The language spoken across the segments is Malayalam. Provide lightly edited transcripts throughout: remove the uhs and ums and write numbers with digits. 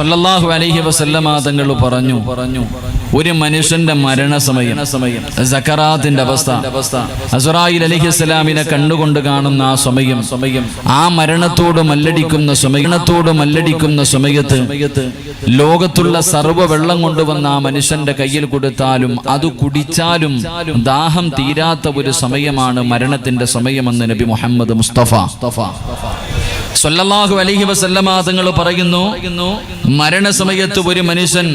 സല്ലല്ലാഹു അലൈഹി വസല്ലമ തങ്ങൾ പറഞ്ഞു ഒരു മനുഷ്യന്റെ മരണസമയം സക്കറാത്തിന്റെ അവസ്ഥ അസ്റായീൽ അലൈഹിസ്സലാമിനെ കണ്ടുകൊണ്ട് കാണുന്ന ആ സമയം ആ മരണത്തോട് മല്ലടിക്കുന്ന സമയത്ത് ലോകത്തുള്ള സർവ്വ വെള്ളം കൊണ്ടുവന്ന ആ മനുഷ്യന്റെ കയ്യിൽ കൊടുത്താലും അത് കുടിച്ചാലും ദാഹം തീരാത്ത ഒരു സമയമാണ് മരണത്തിന്റെ സമയമെന്ന് നബി മുഹമ്മദ് മുസ്തഫ സല്ലല്ലാഹു അലൈഹി വസല്ലമ തങ്ങൾ പറയുന്നു, മരണസമയത്ത് ഒരു മനുഷ്യൻ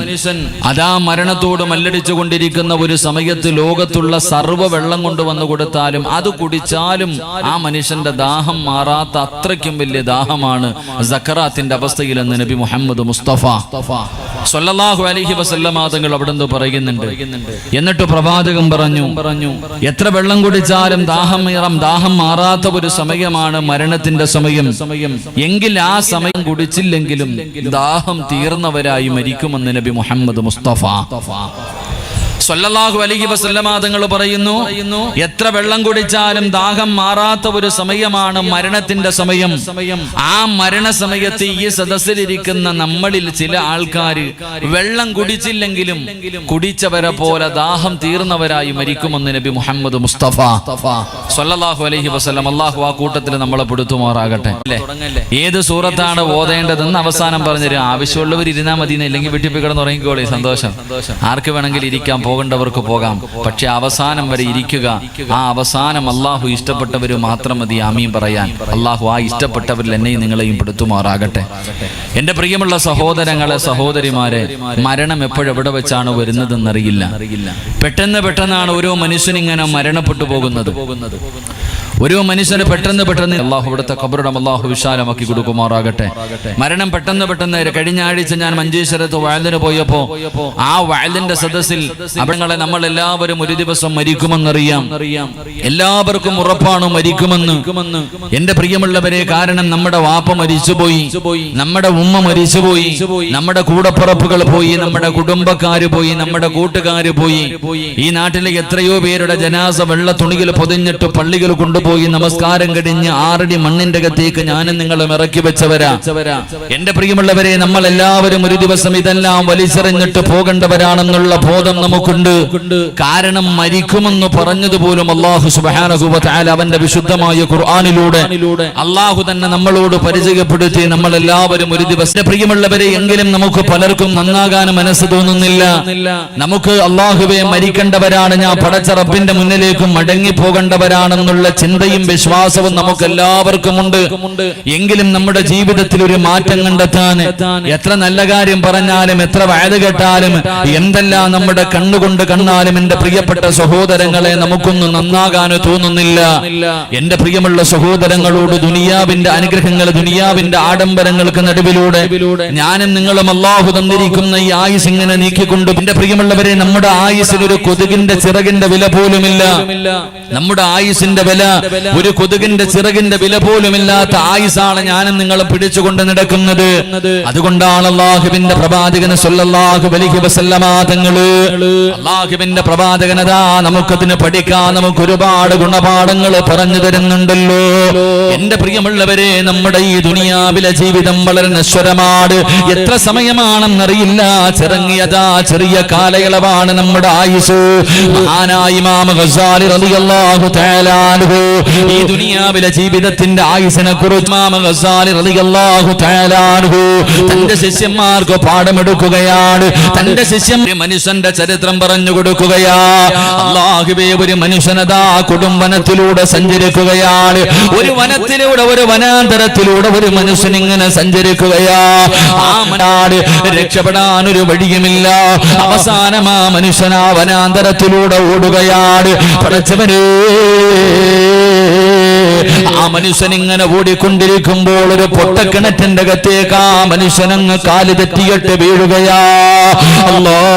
അതാ മരണത്തോട് മല്ലടിച്ചു കൊണ്ടിരിക്കുന്ന ഒരു സമയത്ത് ലോകത്തുള്ള സർവ്വ വെള്ളം കൊണ്ടുവന്നു കൊടുത്താലും അത് കുടിച്ചാലും ആ മനുഷ്യന്റെ ദാഹം മാറാത്ത അത്രയ്ക്കും വലിയ ദാഹമാണ് സക്കറാത്തിന്റെ അവസ്ഥയിലെന്ന് നബി മുഹമ്മദ് മുസ്തഫ സല്ലല്ലാഹു അലൈഹി വസല്ലമ തങ്ങൾ അവിടുന്ന് പറയുന്നുണ്ട്. എന്നിട്ട് പ്രവാചകൻ പറഞ്ഞു, എത്ര വെള്ളം കുടിച്ചാലും ദാഹം മാറാത്ത ഒരു സമയമാണ് മരണത്തിന്റെ സമയം. എങ്കിൽ ആ സമയം കുടിച്ചില്ലെങ്കിലും ദാഹം തീർന്നവരായി മരിക്കുമെന്ന് നബി മുഹമ്മദ് മുസ്തഫ സല്ലല്ലാഹു അലൈഹി വസല്ലമ തങ്ങൾ പറയുന്നു, എത്ര വെള്ളം കുടിച്ചാലും ദാഹം മാറാത്ത ഒരു സമയമാണ് മരണത്തിന്റെ സമയം. ആ മരണസമയത്ത് ഈ സദസ്സിലിരിക്കുന്ന നമ്മളിൽ ചില ആൾക്കാർ വെള്ളം കുടിച്ചില്ലെങ്കിലും കുടിച്ചവരെ പോലെ ദാഹം തീർന്നവരായി മരിക്കുമെന്ന് നബി മുഹമ്മദ് മുസ്തഫ സല്ലല്ലാഹു അലൈഹി വസല്ലം. അല്ലാഹു ആ കൂട്ടത്തിൽ നമ്മളെ പെടുത്തുമാറാകട്ടെ. ഏത് സൂറത്താണ് ഓതേണ്ടതെന്ന് അവസാനം പറഞ്ഞുതരും. ആവശ്യമുള്ളവർ ഇരുന്നാൽ മതി, ഇല്ലെങ്കിൽ വീട്ടിൽ പോയി കിടന്ന് ഉറങ്ങിക്കോളി. സന്തോഷം. ആർക്ക് വേണമെങ്കിൽ ഇരിക്കാം, പോകേണ്ടവർക്ക് പോകാം. പക്ഷെ അവസാനം വരെ ഇരിക്കുക. ആ അവസാനം അള്ളാഹു ഇഷ്ടപ്പെട്ടവർ മാത്രം മതി ആമീൻ പറയാൻ. അള്ളാഹു ആ ഇഷ്ടപ്പെട്ടവരിൽ എന്നെയും നിങ്ങളെയും പെടുത്തുമാറാകട്ടെ. എന്റെ പ്രിയമുള്ള സഹോദരങ്ങളെ, സഹോദരിമാരെ, മരണം എപ്പോഴെവിടെ വെച്ചാണ് വരുന്നതെന്നറിയില്ല. പെട്ടെന്നാണ് ഓരോ മനുഷ്യനിങ്ങനെ മരണപ്പെട്ടു പോകുന്നത്. ഓരോ മനുഷ്യന് പെട്ടെന്ന് അള്ളാഹു ഇവിടുത്തെ ഖബറിടം അള്ളാഹു വിശാലമാക്കി കൊടുക്കുമാറാകട്ടെ. മരണം പെട്ടെന്ന് കഴിഞ്ഞ ആഴ്ച ഞാൻ മഞ്ചേശ്വരത്ത് വയലിന് പോയപ്പോ ആ വയലിന്റെ സദസ്സിൽ അവിടങ്ങളെ നമ്മൾ എല്ലാവരും ഒരു ദിവസം മരിക്കുമെന്നറിയാം. എല്ലാവർക്കും ഉറപ്പാണ് മരിക്കുമെന്ന്. എന്റെ പ്രിയമുള്ളവരെ, കാരണം നമ്മുടെ വാപ്പ മരിച്ചുപോയി, നമ്മുടെ ഉമ്മ മരിച്ചുപോയി, നമ്മുടെ കൂടപ്പുറപ്പുകൾ പോയി, നമ്മുടെ കുടുംബക്കാര് പോയി, നമ്മുടെ കൂട്ടുകാര് പോയി. ഈ നാട്ടിലെ എത്രയോ പേരുടെ ജനാസ വെള്ള തുണികൾ പൊതിഞ്ഞിട്ട് പള്ളികൾ കൊണ്ടുപോയി നമസ്കാരം കഴിഞ്ഞ് 6 അടി മണ്ണിന്റെ അകത്തേക്ക് ഞാനും നിങ്ങളും ഇറക്കി വെച്ചവരാ. എന്റെ പ്രിയമുള്ളവരെ, നമ്മൾ എല്ലാവരും ഒരു ദിവസം ഇതെല്ലാം വലിച്ചെറിഞ്ഞിട്ട് പോകേണ്ടവരാണെന്നുള്ള ബോധം നമുക്കുണ്ട്. കാരണം മരിക്കുമെന്ന് പറഞ്ഞതുപോലും അല്ലാഹു സുബ്ഹാനഹു വ തആല അവന്റെ വിശുദ്ധമായ ഖുർആനിലൂടെ അല്ലാഹു തന്നെ നമ്മളോട് പരിചയപ്പെടുത്തി. നമ്മൾ എല്ലാവരും ഒരു ദിവസം, പ്രിയമുള്ളവരെ, എങ്കിലും നമുക്ക് പലർക്കും നന്നാകാൻ മനസ്സ് തോന്നുന്നില്ല. നമുക്ക് അല്ലാഹുവേ മരിക്കേണ്ടവരാണ്, ഞാൻ പടച്ച റബ്ബിന്റെ മുന്നിലേക്ക് മടങ്ങി പോകേണ്ടവരാണെന്നുള്ള ചിന്തയും വിശ്വാസവും നമുക്ക് എല്ലാവർക്കും ഉണ്ട്. എങ്കിലും നമ്മുടെ ജീവിതത്തിൽ ഒരു മാറ്റം കണ്ടെത്താൻ എത്ര നല്ല കാര്യം പറഞ്ഞാലും, എത്ര വയത് കേട്ടാലും, എന്തെല്ലാം നമ്മുടെ കണ്ണുകൊണ്ട് കണ്ടാലും, എന്റെ പ്രിയപ്പെട്ട സഹോദരങ്ങളെ, നമുക്കൊന്നും നന്നാകാൻ തോന്നുന്നില്ല. എന്റെ പ്രിയമുള്ള സഹോദരങ്ങളോട് ദുനിയാവിന്റെ അനുഗ്രഹങ്ങൾ, ദുനിയാവിന്റെ ആഡംബരങ്ങൾക്ക് നടുവിലൂടെ ഞാനും നിങ്ങളും അല്ലാഹു തന്നിരിക്കുന്ന ഈ ആയുസ് ഇങ്ങനെ നീക്കിക്കൊണ്ട്, എന്റെ പ്രിയമുള്ളവരെ, നമ്മുടെ ആയുസിൽ ഒരു കൊതുകിന്റെ ചിറകിന്റെ വില പോലുമില്ല. നമ്മുടെ ആയുസിന്റെ വില ഒരു കൊതുകിന്റെ ചിറകിന്റെ വില പോലുമില്ലാത്ത ആയുസാണ് ഞാനും നിങ്ങളും പിടിച്ചുകൊണ്ട് നടക്കുന്നത്. അതുകൊണ്ടാണ് അല്ലാഹുവിന്റെ പ്രവാചകൻ സല്ലല്ലാഹു അലൈഹി വസല്ലമ തങ്ങള്, അല്ലാഹുവിന്റെ പ്രവാചകനതാ നമുക്കതിന് പഠിക്കാൻ നമുക്ക് ഒരുപാട് ഗുണപാഠങ്ങൾ പറഞ്ഞു തരുന്നുണ്ടല്ലോ. എന്റെ പ്രിയമുള്ളവരെ, നമ്മുടെ ഈ ദുനിയാവിലെ ജീവിതം വളരെ നശ്വരമാണ്. എത്ര സമയമാണെന്നറിയില്ല. ചിറങ്ങിയതാ ചെറിയ കാലയളവാണ് നമ്മുടെ ആയുസ്. മഹാനായ ഇമാം ഗസാലി റളിയല്ലാഹു തആല അൻഹു ഈ ദുനിയാവിലെ ജീവിതത്തിന്റെ ആയുസിനെ കുറിച്ച് ഇമാം ഗസാലി റളിയല്ലാഹു തആല അൻഹു തന്റെ ശിഷ്യന്മാർക്ക് പാഠമെടുക്കുകയാണ്. തന്റെ ശിഷ്യൻ മനുഷ്യന്റെ ചരിത്രം പറഞ്ഞു കൊടുക്കുകയാ. അല്ലാഹുവേ, ഒരു മനുഷ്യനതാ കൊടുംവനത്തിലൂടെ സഞ്ചരിക്കുകയാണ്. ഒരു വനത്തിലൂടെ, ഒരു വനാന്തരത്തിലൂടെ ഒരു മനുഷ്യൻ ഇങ്ങനെ സഞ്ചരിക്കുകയാ. ആ മനാട് രക്ഷപ്പെടാൻ ഒരു വഴിയുമില്ല. അവസാനം ആ മനുഷ്യൻ ആ വനാന്തരത്തിലൂടെ ഓടുകയാണ്. പടച്ചവനേ, ആ മനുഷ്യൻ ഇങ്ങനെ ഓടിക്കൊണ്ടിരിക്കുമ്പോൾ ഒരു പൊട്ടക്കിണറ്റിന്റെ അകത്തേക്ക് ആ മനുഷ്യനങ്ങ് കാല് തെറ്റിയിട്ട് വീഴുകയാ. അല്ലാഹ്,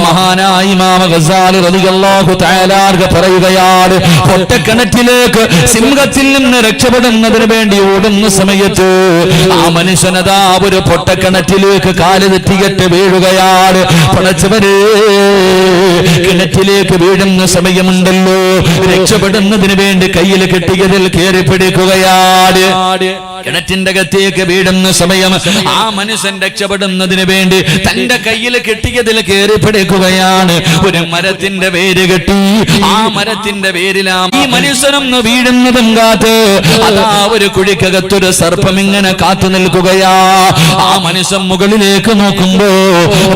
മഹാനായ ഇമാം ഗസാലി റളിയല്ലാഹു തആല പറയുകയാണ്, പൊട്ടക്കിണറ്റിലേക്ക് സിംഹത്തിൽ നിന്ന് രക്ഷപ്പെടുന്നതിന് വേണ്ടി ഓടുന്ന സമയത്ത് ആ മനുഷ്യനതാ ഒരു പൊട്ടക്കിണറ്റിലേക്ക് കാല് തെറ്റിയിട്ട് വീഴുകയാണ്. പടച്ചവരെ, കിണറ്റിലേക്ക് വീഴുന്ന സമയമുണ്ടല്ലോ, രക്ഷപ്പെടുന്നതിന് വേണ്ടി കയ്യിൽ കെട്ടിയതിൽ കയറി പിടിക്കുകയാണ്. കിണറ്റിന്റെ അകത്തേക്ക് വീഴുന്ന സമയം ആ മനുഷ്യൻ രക്ഷപ്പെടുന്നതിന് വേണ്ടി തന്റെ കയ്യിൽ കെട്ടിയതിൽ കയറി പിടിക്കുകയാണ്. ഒരു മരത്തിന്റെ വേര് കെട്ടി ആ മരത്തിന്റെ വേരിലാ ഈ മനുഷ്യനൊന്ന് വീഴുന്നതും കാത്ത് അതാ ഒരു കുഴിക്കകത്തൊരു സർപ്പം ഇങ്ങനെ കാത്തു നിൽക്കുകയാ. ആ മനുഷ്യൻ മുകളിലേക്ക് നോക്കുമ്പോ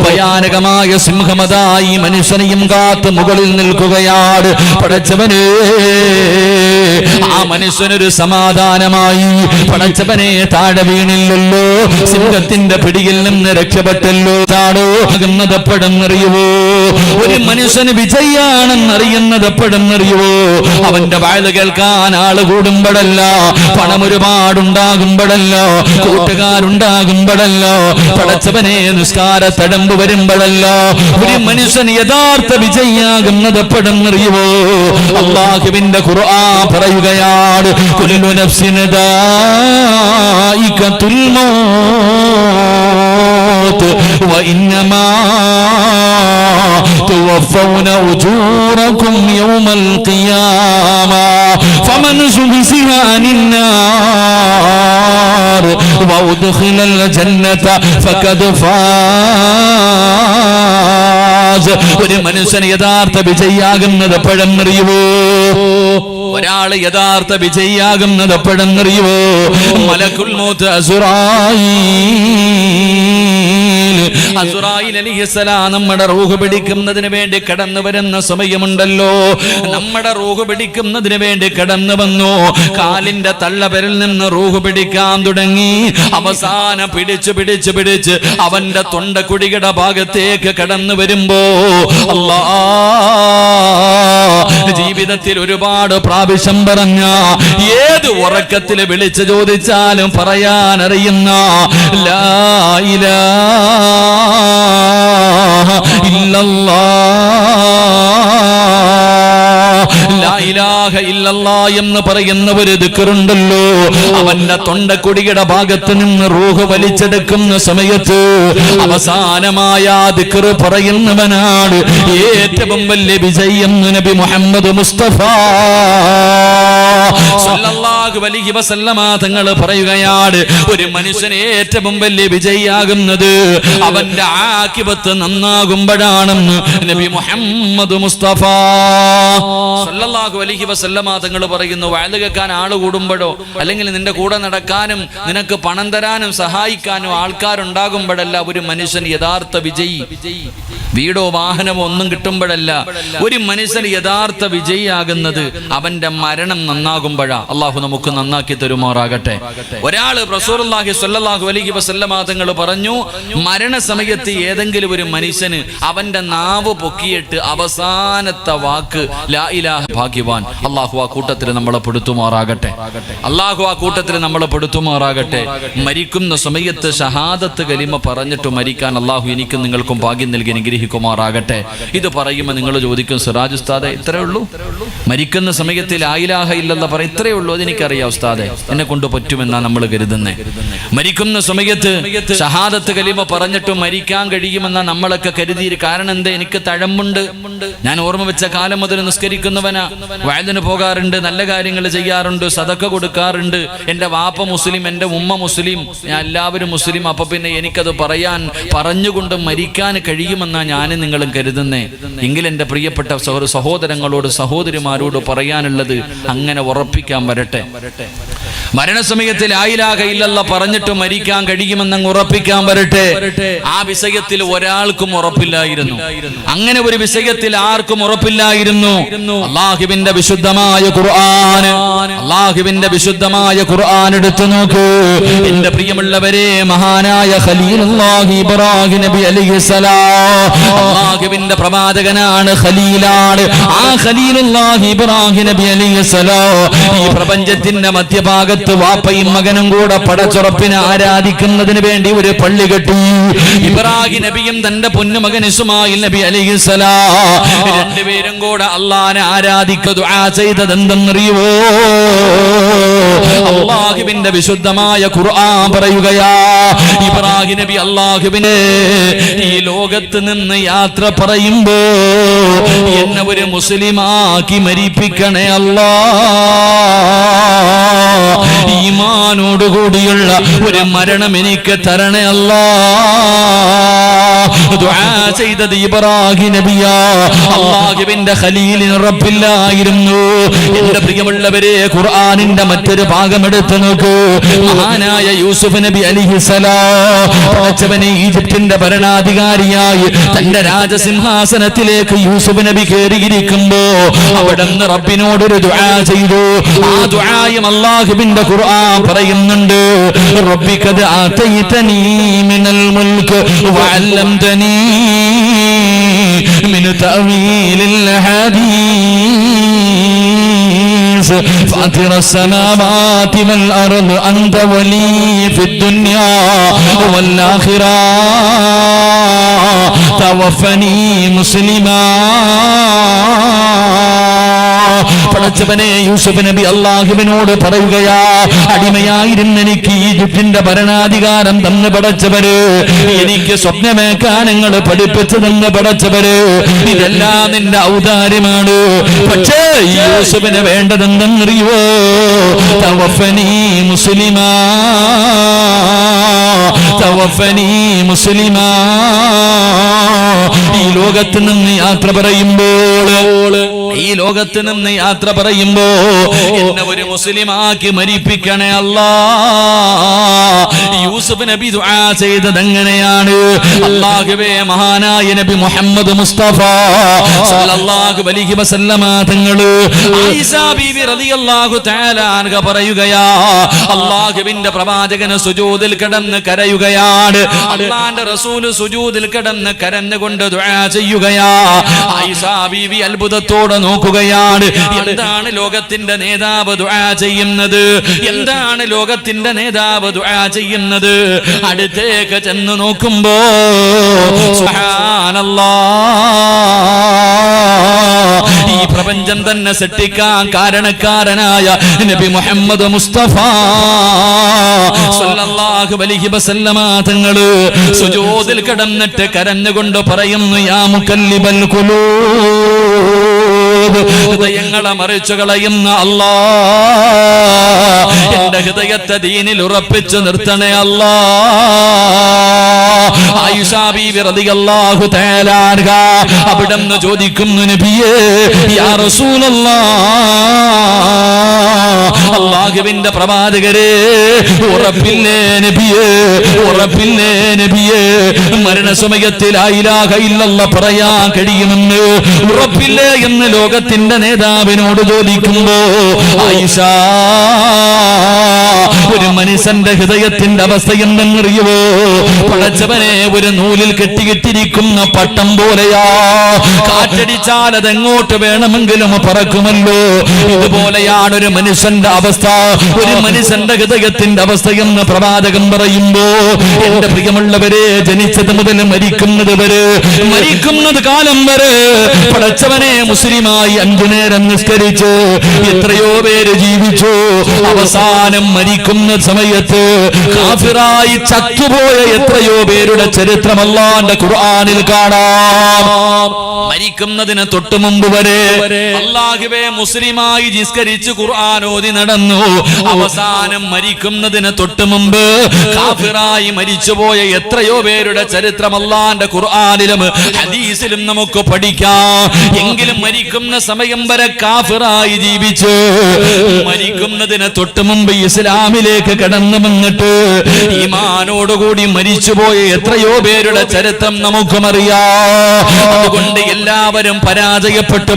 ഭയാനകമായ സിംഹമതാ ഈ മനുഷ്യനെയും കാത്ത് മുകളിൽ നിൽക്കുകയാണ്. പടച്ചവനെ, ആ മനുഷ്യനൊരു സമാധാനമായി. പടച്ചവനെ, താഴെ വീണില്ലല്ലോ, സിംഹത്തിന്റെ പിടിയിൽ നിന്ന് രക്ഷപ്പെട്ടല്ലോ. താടോ ആകുന്നത് എപ്പോഴെന്നറിയുവോ? ഒരു മനുഷ്യന് വിജയാണെന്നറിയുന്നത് എപ്പോഴെന്നറിയുവോ? അവന്റെ വാഴ കേൾക്കാൻ ആള് കൂടുമ്പോഴല്ല, പണം ഒരുപാടുണ്ടാകുമ്പോഴല്ല, കൂട്ടുകാരുണ്ടാകുമ്പോഴല്ല, പടച്ചവനെ നിസ്കാര തടമ്പ് വരുമ്പോഴല്ല. ഒരു മനുഷ്യൻ യഥാർത്ഥ വിജയിയാകുന്നത് എപ്പോഴെന്നറിയുവോ? അല്ലാഹുവിന്റെ ഖുർആൻ പറയുകയാണ്, കുല്ലു നഫ്സിൻ ദായിഖത്തുൽ മൗത്ത് വഇന്നമാ തുവഫൗന ഉജൂറകും യൗമൽ ഖിയാമ ഫമൻ സുബ്സിഹ അനിൻ നാർ വഉദ്ഖിലൽ ജന്നത ഫഖദ് ഫാസ്. ഒരു മനുഷ്യൻ യഥാർത്ഥ വിജയിയാകുന്നത് എപ്പോഴെന്നറിയുവോ? ഒരാള് യഥാർത്ഥ വിജയിയാകുന്നത് എപ്പോഴെന്നറിയുവോ? മലക്കുൽ മൗത്ത് അസ്റായീൽ അലൈഹിസ്സലാം നമ്മുടെ റൂഹ് പിടിക്കുന്നതിന് വേണ്ടി കടന്നു വരുന്ന സമയമുണ്ടല്ലോ. നമ്മുടെ റൂഹ് പിടിക്കുന്നതിന് വേണ്ടി കടന്നു വന്നു. കാലിന്റെ തള്ളവിരൽ നിന്ന് റൂഹ് പിടിക്കാൻ തുടങ്ങി. അവസാനം പിടിച്ച് അവന്റെ തൊണ്ടക്കുടിയുടെ ഭാഗത്തേക്ക് കടന്നു വരുമ്പോ ജീവിതത്തിൽ ഒരുപാട് പ്രാവശ്യം പറഞ്ഞ, ഏത് ഉറക്കത്തിൽ വിളിച്ചു ചോദിച്ചാലും പറയാൻ അറിയുന്ന ലാ ഇലാഹ ഇല്ലല്ലാഹ് എന്ന് പറയുന്ന ഒരു ദിക്റുണ്ടല്ലോ, അവന്റെ തൊണ്ടക്കുടിയുടെ ഭാഗത്ത് നിന്ന് റൂഹ് വലിച്ചെടുക്കുന്ന സമയത്ത് അവസാനമായ ദിക്റ് പറയുന്നവനാണ് ഏറ്റവും വലിയ വിജയം. നബി മുഹമ്മദ് മുസ്തഫ സല്ലല്ലാഹു അലൈഹി വസല്ലമ തങ്ങൾ പറയുകയാണ്, ഒരു മനുഷ്യന് ഏറ്റവും വലിയ വിജയിയാകുന്നത് അവന്റെ ആഖിബത്ത് നന്നാകുമ്പോഴാണെന്ന് നബി മുഹമ്മദ് മുസ്തഫ സല്ലല്ലാഹു അലൈഹി വസല്ലമ തങ്ങൾ പറയുന്നു. വഅദ് കേൾക്കാൻ ആള് കൂടുമ്പോഴോ അല്ലെങ്കിൽ നിന്റെ കൂടെ നടക്കാനും നിനക്ക് പണം തരാനും സഹായിക്കാനും ആൾക്കാരുണ്ടാകുമ്പോഴല്ല ഒരു മനുഷ്യൻ യഥാർത്ഥ വിജയി. വീടോ വാഹനമോ ഒന്നും കിട്ടുമ്പോഴല്ല ഒരു മനുഷ്യൻ യഥാർത്ഥ വിജയിയാകുന്നത് അവന്റെ മരണം നന്നാകുമ്പോഴാ. അള്ളാഹു നമുക്ക് നന്നാക്കി തരുമാറാകട്ടെ. ഒരാള് റസൂലുള്ളാഹി സ്വല്ലല്ലാഹു അലൈഹി വസല്ലമ തങ്ങൾ പറഞ്ഞു, മരണസമയത്ത് ഏതെങ്കിലും ഒരു മനുഷ്യന് അവന്റെ നാവ് പൊക്കിയിട്ട് അവസാനത്തെ വാക്ക് ലാ ഇലാഹ, ഭാഗ്യവാൻ. അള്ളാഹു ആ കൂട്ടത്തിൽ നമ്മളെ പെടുത്തുമാറാകട്ടെ. അള്ളാഹു ആ കൂട്ടത്തിൽ നമ്മളെ പെടുത്തുമാറാകട്ടെ. മരിക്കുന്ന സമയത്ത് ഷഹാദത്ത് കലിമ പറഞ്ഞിട്ട് മരിക്കാൻ അള്ളാഹു എനിക്കും നിങ്ങൾക്കും ഭാഗ്യം നൽകി അനുഗ്രഹിക്കുമാറാകട്ടെ. ഇത് പറയുമ്പോൾ നിങ്ങൾ ചോദിക്കും, സിറാജ് ഉസ്താദെ ഇത്രേ ഉള്ളൂ? മരിക്കുന്ന സമയത്ത് ലാ ഇലാഹ ഇല്ലല്ലാഹ് പറയും, ഇത്രേ ഉള്ളൂ? അതെനിക്കറിയാം ഉസ്താദെ, എന്നെ കൊണ്ട് പറ്റുമെന്നാ നമ്മൾ കരുതുന്നേ. മരിക്കുന്ന സമയത്ത് ഷഹാദത്ത് കലിമ പറഞ്ഞിട്ട് മരിക്കാൻ കഴിയുമെന്നാ നമ്മളൊക്കെ കരുതി. കാരണം എന്താ? എനിക്ക് തഴമ്പുണ്ട്. ഞാൻ ഓർമ്മ വെച്ച കാലം മുതൽ നിസ്കരിക്കുന്നവനാ, വഅദിന് പോകാറുണ്ട്, നല്ല കാര്യങ്ങൾ ചെയ്യാറുണ്ട്, സദക്ക കൊടുക്കാറുണ്ട്. എന്റെ വാപ്പ മുസ്ലിം, എന്റെ ഉമ്മ മുസ്ലിം, ഞാൻ എല്ലാവരും മുസ്ലിം. അപ്പൊ പിന്നെ എനിക്കത് പറഞ്ഞുകൊണ്ട് മരിക്കാൻ കഴിയുമെന്നാ ഞാനും നിങ്ങളും കരുതുന്നേ. എങ്കിൽ എന്റെ പ്രിയപ്പെട്ട സഹോദരങ്ങളോട് സഹോദരിമാരോട് പറയാനുള്ളത്, അങ്ങനെ ഉറപ്പിക്കാൻ വരട്ടെ. മരണസമയത്തിൽ ലാ ഇലാഹ ഇല്ലല്ലാഹ് പറഞ്ഞിട്ട് മരിക്കാൻ കഴിയുമെന്നങ്ങ് ഉറപ്പിക്കാൻ വരട്ടെ. ആ വിഷയത്തിൽ ഒരാൾക്കും ഉറപ്പില്ലായിരുന്നു. അങ്ങനെ ഒരു വിഷയത്തിൽ ആർക്കും ഉറപ്പില്ലായിരുന്നു. അല്ലാഹുവിന്റെ വിശുദ്ധമായ ഖുർആൻ എടുത്തു നോക്കൂ എന്റെ പ്രിയമുള്ളവരെ. മഹാനായ ഖലീലുല്ലാഹി ഇബ്രാഹിം നബി അലൈഹിസ്സലാം അല്ലാഹുവിന്റെ പ്രവാചകനാണ്, ഖലീലാണ്. ആ ഖലീലുല്ലാഹി ഇബ്രാഹിം നബി അലൈഹിസ്സലാം ഈ പ്രപഞ്ചത്തിന്റെ മധ്യഭാഗത്ത് വാപ്പയും മകനും കൂടെ പടച്ചുറപ്പിനെ ആരാധിക്കുന്നതിന് വേണ്ടി ഒരു പള്ളി കെട്ടി. ഇബ്രാഹിം നബിയും തന്റെ പൊന്നുമകൻ ഇസ്മായിൽ നബി അലൈഹിസ്സലാം രണ്ടുപേരും കൂടെ അല്ലാഹനെ ആരാധിക്കുക ദുആ ചെയ്തത് എന്തെന്നറിയുവോ? അല്ലാഹുവിന്റെ വിശുദ്ധമായ ഖുർആൻ പറയുകയാ, ഇബ്രാഹിം നബി അല്ലാഹുവിനെ ഈ ലോകത്ത് നിന്ന് യാത്ര പറയുമ്പോ എന്നെ ഒരു മുസ്ലിമാക്കി മരിപ്പിക്കണേ അല്ലാ, ഈമാനോടുകൂടിയുള്ള ഒരു മരണം എനിക്ക് തരണേ അല്ലാ. ദുആ ചെയ്തത് ഇബ്രാഹിം നബിയാ, അല്ലാഹുവിന്റെ ഖലീലിന് റബ്ബില്ലായിരുന്നു. എന്റെ പ്രിയമുള്ളവരെ, ഖുർആനിന്റെ മറ്റൊരു ഭാഗം എടുത്തു നോക്കൂ. മഹാനായ യൂസുഫ് നബി അലൈഹിസ്സലാം പടച്ചവനെ ഈജിപ്തിന്റെ ഭരണാധികാരിയായി തന്റെ രാജസിംഹാസനത്തിലേക്ക് യൂസുഫ് നബി കയറിയിരിക്കുമ്പോ അവിടുന്ന് റബ്ബിനോടൊരു ദുആ ചെയ്തു. ആ ദുആയും അല്ലാഹുവിന്റെ ഖുർആൻ പറയുന്നുണ്ട്, റബ്ബി ഖദ് ആതൈതനീ മിനൽ മുൽക്ക് വഅല്ലംതനീ മിൻ തഅവീലിൽ ഹദീസ് ഫാതിറ السماوات والأرض أنت ولي في الدنيا والآخرة توفني مسلما. പടച്ചവനെ യൂസുഫ് നബി അല്ലാഹുവിനോട് പറയുകയാ, അടിമയായിരുന്ന എനിക്ക് ഈജിപ്തിന്റെ ഭരണാധികാരം തന്ന് പടച്ചവര്, എനിക്ക് സ്വപ്നമേക്കാനങ്ങൾ പഠിപ്പിച്ചു തന്ന് പടച്ചവര്, ഇതെല്ലാം നിന്റെ ഔദാര്യമാണ്. പക്ഷേ യൂസുഫിന് വേണ്ടതെന്തെന്നറിയുവോ? തവഫനി മുസ്ലിമാ, തവഫനി മുസ്ലിമാ. ഈ ലോകത്ത് നിന്ന് യാത്ര പറയുമ്പോ എന്നെ ഒരു മുസ്ലിമാക്കി മരിപ്പിക്കണേ അല്ലാ. യൂസുഫ് നബി ദുആ ചെയ്തത് എങ്ങനെയാണ്? അല്ലാഹുവേ, മഹാനായ നബി മുഹമ്മദ് മുസ്തഫ സല്ലല്ലാഹു അലൈഹി വസല്ലമ തങ്ങള് ആയിഷ ബീവി റളിയല്ലാഹു തആല അൻഹ പറയുകയാ, അല്ലാഹുവിന്റെ പ്രവാചകന് സുജൂദിൽ കിടന്ന് കരയുകയാണ്. അല്ലാഹുവിന്റെ റസൂൽ സുജൂദിൽ കിടന്ന് കരഞ്ഞുകൊണ്ട് ദുആ ചെയ്യുകയാ. ആയിഷ ബീവി അത്ഭുതത്തോടെ നോക്കുകയാണ്. എന്താണ് ലോകത്തിന്റെ നേതാവ് ദുആ ചെയ്യുന്നത്? എന്താണ് ലോകത്തിന്റെ നേതാവ് ദുആ ചെയ്യുന്നത്? അടുത്തേക്ക് ചെന്ന് നോക്കുമ്പോ സുബ്ഹാനല്ലാഹ്, ഈ പ്രപഞ്ചം തന്നെ സൃഷ്ടിക്കാൻ കാരണക്കാരനായ നബി മുഹമ്മദ് മുസ്തഫ സല്ലല്ലാഹു അലൈഹി വസല്ലമ തങ്ങള് സുജൂദിൽ കിടന്നിട്ട് കരഞ്ഞുകൊണ്ട് പറയുന്നു, യാ മുകല്ലിബൽ ഖുലൂബ്, ഹൃദയങ്ങളെ മറിച്ചു കളയുന്ന അല്ലാ, എന്റെ ഹൃദയത്തെ ദീനിൽ ഉറപ്പിച്ചു നിർത്തണേ അല്ലാ. ആയിഷ ബീവി റളിയല്ലാഹു തആല അൻഹ അവിടുന്ന് ചോദിക്കുന്നു, നബിയേ, യാ റസൂലല്ലാഹ്, അല്ലാഹുവിന്റെ പ്രവാചകരെ, ഉറപ്പില്ലേ നബിയേ, ഉറപ്പില്ലേ നബിയേ, മരണസമയത്തിൽ ലാ ഇലാഹ ഇല്ലല്ലാഹ് പറയാൻ കഴിയുമെന്ന് ഉറപ്പില്ലേ എന്ന് ലോകത്തിന്റെ നേതാവിനോട് ചോദിക്കുമ്പോ ആയിഷ, ഒരു മനുഷ്യന്റെ ഹൃദയത്തിന്റെ അവസ്ഥ എന്തെന്നറിയുവോ? പടച്ചവനെ ഒരു നൂലിൽ കെട്ടിയിട്ടിരിക്കുന്ന പട്ടം പോലെയാ. കാറ്റടിച്ചാൽ അതെങ്ങോട്ട് വേണമെങ്കിലും പറക്കുമല്ലോ. ഇതുപോലെയാണ് ഒരു മനുഷ്യന്റെ അവസ്ഥ, ഒരു മനുഷ്യന്റെ ഹൃദയത്തിന്റെ അവസ്ഥ എന്ന് പ്രവാചകൻ പറയുമ്പോ, എന്റെ പ്രിയമുള്ളവരെ, ജനിച്ചത് മുതൽ മരിക്കുന്നത് വരെ, മരിക്കുന്നത് കാലം വരെ പടച്ചവനെ മുസ്ലിമായി 5 നേരം നിസ്കരിച്ച് എത്രയോ പേര് ജീവിച്ചു. അവസാനം മരിക്കുന്ന സമയത്ത് കാഫിറായി ചത്തുപോയ എത്രയോ പേരുടെ ചരിത്രം അല്ലാഹുവിന്റെ ഖുർആനിൽ കാണാം. മരിക്കുന്നതിന് തൊട്ടു മുമ്പ് വരെ അല്ലാഹുവേ മുസ്ലിമായി നിസ്കരിച്ച് ഖുർആൻ ഓതി നടന്നു. അവസാനം മരിക്കുന്നതിന് തൊട്ടു മുമ്പ് കാഫിറായി മരിച്ചുപോയ എത്രയോ പേരുടെ ചരിത്രം അല്ലാഹുവിന്റെ ഖുർആനിലും ഹദീസിലും നമുക്ക് പഠിക്കാം. എങ്കിലും മരിക്കുന്ന സമയം വരെ കാഫിറായി ജീവിച്ചു, മരിക്കുന്നതിന് തൊട്ടു മുമ്പ് ഇസ്ലാമിലേക്ക് കടന്നു വന്നിട്ട് ഈമാനോടുകൂടി മരിച്ചുപോയ എത്രയോ പേരുടെ ചരിത്രം നമുക്കുമറിയാം. അതുകൊണ്ട് എല്ലാവരും പരാജയപ്പെട്ടു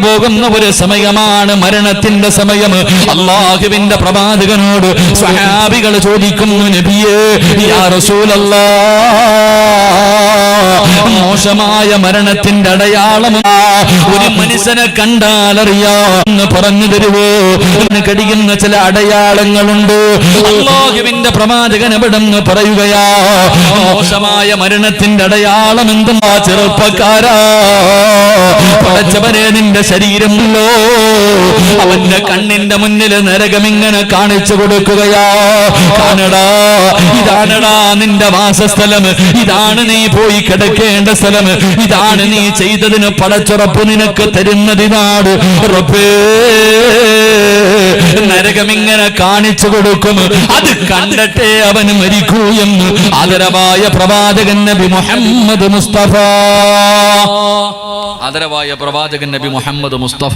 പോകുന്ന ഒരു സമയമാണ് മരണത്തിന്റെ സമയം. അല്ലാഹുവിന്റെ പ്രവാചകനോട് സ്വഹാബികൾ ചോദിക്കുന്നു, നബിയേ യാ റസൂലല്ലാഹ്, മോശമായ മരണത്തിന്റെ അടയാളം ഒരു മനുഷ്യനെ കണ്ടാലറിയാന്ന് പറഞ്ഞു തരുവോ? കടിയുന്ന ചില അടയാളങ്ങളുണ്ട്. അല്ലാഹുവിന്റെ പ്രവാചകൻ എവിടെന്ന് പറയുകയാ, മോശമായ മരണത്തിന്റെ അടയാളം എന്തെന്നാ? ചെറുപ്പക്കാരാ, പടച്ചവനെ നിന്റെ ശരീരമല്ലോ അവന്റെ കണ്ണിന്റെ മുന്നിൽ നരകമിങ്ങനെ കാണിച്ചു കൊടുക്കുകയാ. കാണടാ, ഇതാണടാ നിന്റെ വാസസ്ഥലം, ഇതാണ് നീ പോയി കിടക്കേണ്ട സ്ഥലം, ഇതാണ് നീ ചെയ്തതിന് പടച്ചുറപ്പ് നിനക്ക് തരുന്നതിനാട്. റബ്ബേ, നരകമിങ്ങനെ കാണിച്ചു കൊടുക്കും. അത് കണ്ടിട്ടേ അവൻ മരിക്കൂ എന്ന് ആദരവായ പ്രവാചകൻ നബി മുഹമ്മദ് മുസ്തഫ. ആദരവായ പ്രവാചകൻ നബി മുഹമ്മദ് മുസ്തഫ